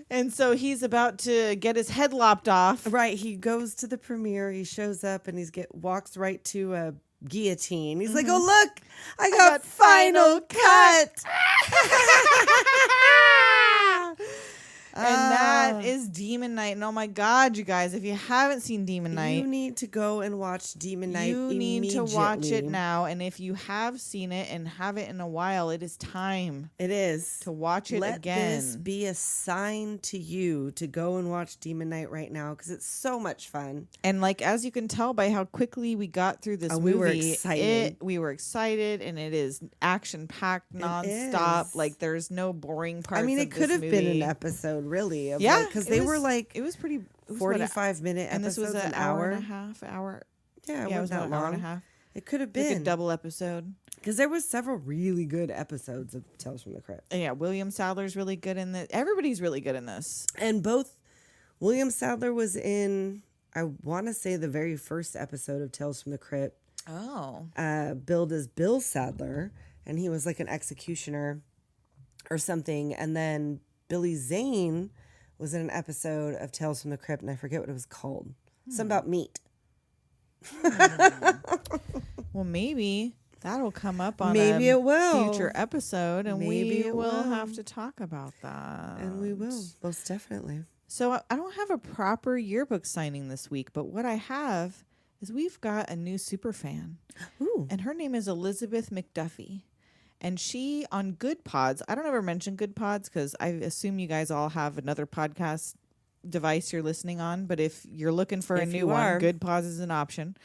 S3: And so he's about to get his head lopped off.
S4: Right. He goes to the premiere. He shows up and walks right to a guillotine. He's like, oh, look, I got final cut.
S3: And that is Demon Night. And oh my God, you guys, if you haven't seen Demon Night,
S4: you need to go and watch Demon Night.
S3: You need to watch it now. And if you have seen it and haven't in a while, it is time.
S4: It is.
S3: To watch it again.
S4: Let this be a sign to you to go and watch Demon Night right now because it's so much fun.
S3: And like, as you can tell by how quickly we got through this movie,
S4: we were excited.
S3: We were excited, and it is action-packed nonstop. Like, there's no boring parts.
S4: I mean, it could have been an episode, really. Because they were like,
S3: it was pretty
S4: 45-minute episodes,
S3: and this was an hour and a half.
S4: Yeah,
S3: it was
S4: not
S3: about an
S4: long.
S3: hour and a half.
S4: It could have been
S3: like a double episode.
S4: Because there was several really good episodes of Tales from the Crypt.
S3: And yeah, William Sadler's really good in this. Everybody's really good in this.
S4: And both William Sadler was in, I want to say, the very first episode of Tales from the Crypt.
S3: Oh.
S4: Billed as Bill Sadler, and he was like an executioner or something. And then Billy Zane was in an episode of Tales from the Crypt, and I forget what it was called. Something about meat.
S3: Well, maybe that'll come up on
S4: maybe it will.
S3: Future episode, and
S4: Maybe
S3: we
S4: it
S3: will
S4: will.
S3: have to talk about that.
S4: And we will, most definitely.
S3: So I don't have a proper yearbook signing this week, but what I have is we've got a new super fan.
S4: Ooh.
S3: And her name is Elizabeth McDuffie. And she, on Good Pods, I don't ever mention Good Pods because I assume you guys all have another podcast device you're listening on. But if you're looking for a new one, Good Pods is an option.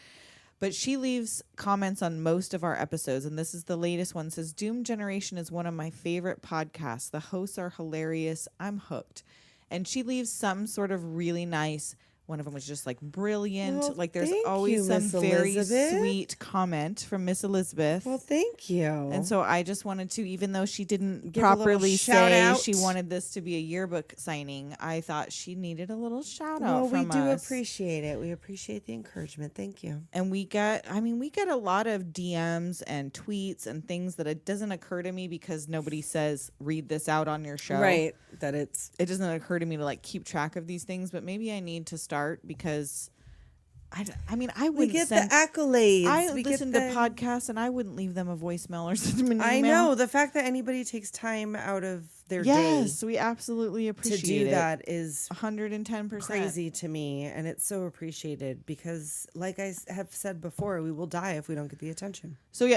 S3: But she leaves comments on most of our episodes. And this is the latest one. It says, Doom Generation is one of my favorite podcasts. The hosts are hilarious. I'm hooked. And she leaves some sort of really nice. One of them was just like brilliant.
S4: Well,
S3: like there's
S4: thank
S3: always
S4: you,
S3: some
S4: Miss
S3: very
S4: Elizabeth.
S3: sweet comment from Miss Elizabeth.
S4: Well, thank you.
S3: And so I just wanted to, even though she didn't
S4: Give a little
S3: properly
S4: shout
S3: say
S4: out.
S3: she wanted this to be a yearbook signing, I thought she needed a little shout
S4: well,
S3: out from
S4: we do
S3: us.
S4: appreciate it. We appreciate the encouragement. Thank you.
S3: And we get a lot of DMs and tweets and things that it doesn't occur to me because nobody says, read this out on your show.
S4: Right.
S3: It doesn't occur to me to like keep track of these things, but maybe I need to start because I wouldn't
S4: We get
S3: send
S4: the accolades.
S3: I
S4: we
S3: listen
S4: get
S3: to podcasts and I wouldn't leave them a voicemail or send them an email.
S4: I know. The fact that anybody takes time out of their day
S3: Yes, we absolutely appreciate
S4: to do
S3: it.
S4: that is
S3: 110%.
S4: crazy to me, and it's so appreciated because, like I have said before, we will die if we don't get the attention.
S3: So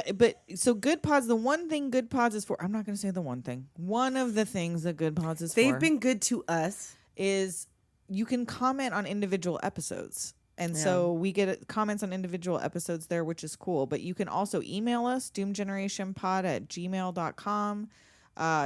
S3: Good Pods, the one thing Good Pods is for, I'm not going to say the one thing. One of the things that Good Pods is
S4: They've
S3: for
S4: been good to us.
S3: is you can comment on individual episodes. And so we get comments on individual episodes there, which is cool. But you can also email us, doomgenerationpod@gmail.com.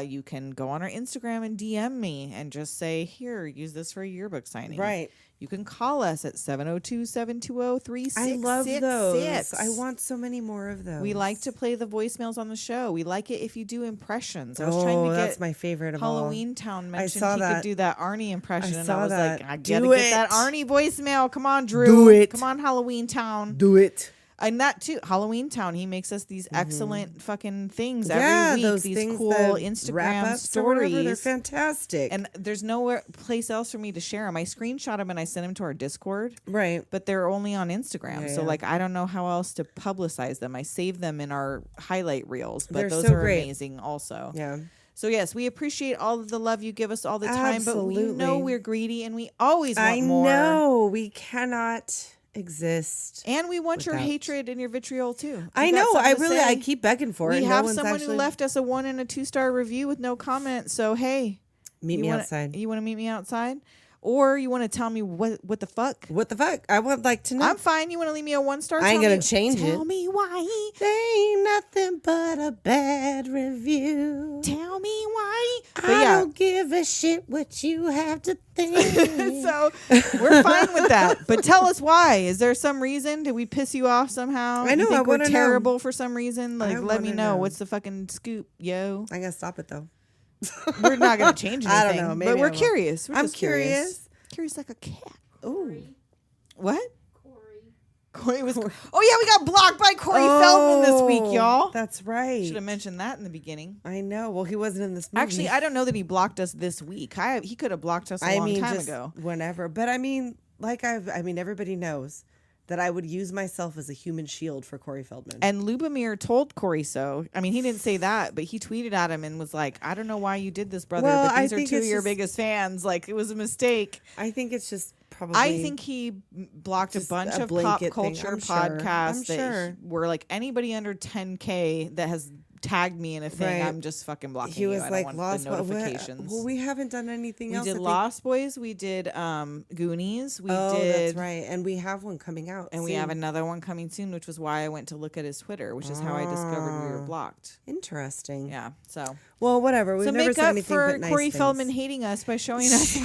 S3: You can go on our Instagram and DM me and just say, here, use this for a yearbook signing.
S4: Right.
S3: You can call us at 702-720-3666.
S4: I love those. I want so many more of those.
S3: We like to play the voicemails on the show. We like it if you do impressions. I was trying to get
S4: that's my favorite of all.
S3: Halloween Town mentioned
S4: saw
S3: he
S4: that.
S3: could do that Arnie impression.
S4: I
S3: and
S4: saw
S3: I was
S4: that.
S3: like, I
S4: Do
S3: gotta get
S4: it.
S3: that Arnie voicemail. Come on, Drew.
S4: Do it.
S3: Come on, Halloween Town.
S4: Do it.
S3: And that too, Halloween Town. He makes us these excellent fucking things
S4: Yeah,
S3: every week.
S4: those
S3: These
S4: things,
S3: cool
S4: the
S3: Instagram
S4: wrap-ups or whatever,
S3: stories.
S4: they're fantastic.
S3: And there's nowhere place else for me to share them. I screenshot them and I sent them to our Discord.
S4: Right.
S3: But they're only on Instagram.
S4: Yeah,
S3: so
S4: yeah.
S3: like I don't know how else to publicize them. I save them in our highlight reels, but
S4: They're
S3: those
S4: so
S3: are
S4: great.
S3: amazing also.
S4: Yeah.
S3: So yes, we appreciate all of the love you give us all the time, but we know
S4: Absolutely.
S3: we're greedy and we always want
S4: I
S3: more.
S4: know we cannot exist.
S3: And we want your
S4: without.
S3: hatred and your vitriol too.
S4: I
S3: You got
S4: know.
S3: something to
S4: I
S3: say?
S4: keep begging for it.
S3: We
S4: No
S3: have
S4: one's
S3: someone
S4: actually...
S3: who left us a 1 and a 2-star review with no comment. So hey,
S4: Meet me
S3: wanna,
S4: outside.
S3: You want to meet me outside, or you want to tell me what the fuck?
S4: What the fuck? I would like to know.
S3: I'm fine. You want to leave me a 1-star?
S4: I ain't gonna change it.
S3: Tell me why.
S4: They ain't nothing but a bad review.
S3: Tell me why. But
S4: I
S3: yeah,
S4: don't give a shit what you have to think.
S3: so we're fine with that. But tell us why. Is there some reason? Did we piss you off somehow?
S4: I know,
S3: You think
S4: I
S3: we're
S4: wanna know.
S3: terrible for some reason? Like,
S4: I
S3: let me
S4: wanna
S3: know.
S4: know.
S3: What's the fucking scoop, yo?
S4: I gotta stop it though.
S3: We're not gonna change anything.
S4: I don't know, maybe
S3: but we're
S4: I will.
S3: curious. We're
S4: I'm
S3: just curious.
S4: curious.
S3: Curious like a cat.
S4: Ooh.
S3: What? Corey was. Oh yeah, we got blocked by Corey Feldman this week, y'all.
S4: That's right.
S3: Should have mentioned that in the beginning.
S4: I know. Well, he wasn't in this movie.
S3: Actually, I don't know that he blocked us this week. He could have blocked us a long time
S4: just
S3: ago.
S4: whenever. But I mean, everybody knows that I would use myself as a human shield for Corey Feldman.
S3: And Lubomir told Corey so. I mean, he didn't say that, but he tweeted at him and was like, "I don't know why you did this, brother,
S4: Well,
S3: but these
S4: I
S3: are
S4: think
S3: two of
S4: it's
S3: your
S4: just-
S3: biggest fans. Like, it was a mistake."
S4: I think it's just probably.
S3: I think he blocked a
S4: just
S3: bunch
S4: a
S3: of pop
S4: blanket thing.
S3: culture
S4: I'm sure.
S3: podcasts
S4: I'm
S3: that
S4: sure.
S3: were like anybody under 10K that has tagged me in a thing.
S4: Right.
S3: I'm just fucking blocking
S4: he
S3: you.
S4: was
S3: I
S4: like
S3: don't want
S4: Lost
S3: the
S4: Boys.
S3: notifications.
S4: Well, we haven't done anything
S3: We
S4: else. I
S3: did
S4: think.
S3: Lost Boys. We did Goonies. We
S4: Oh,
S3: did.
S4: that's right. And we have one coming out.
S3: And we
S4: soon.
S3: have another one coming soon, which was why I went to look at his Twitter, which is how I discovered we were blocked.
S4: Interesting.
S3: Yeah. So
S4: Well, whatever. We've
S3: so
S4: never
S3: make
S4: said
S3: up
S4: anything
S3: for
S4: but nice
S3: Corey
S4: things.
S3: Feldman hating us by showing us.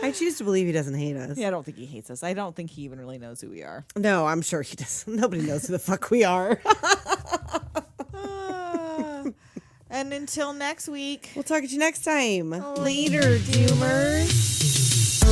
S4: I choose to believe he doesn't hate us.
S3: Yeah, I don't think he hates us. I don't think he even really knows who we are.
S4: No, I'm sure he doesn't. Nobody knows who the fuck we are.
S3: And until next week.
S4: We'll talk to you next time.
S3: Later, Doomers.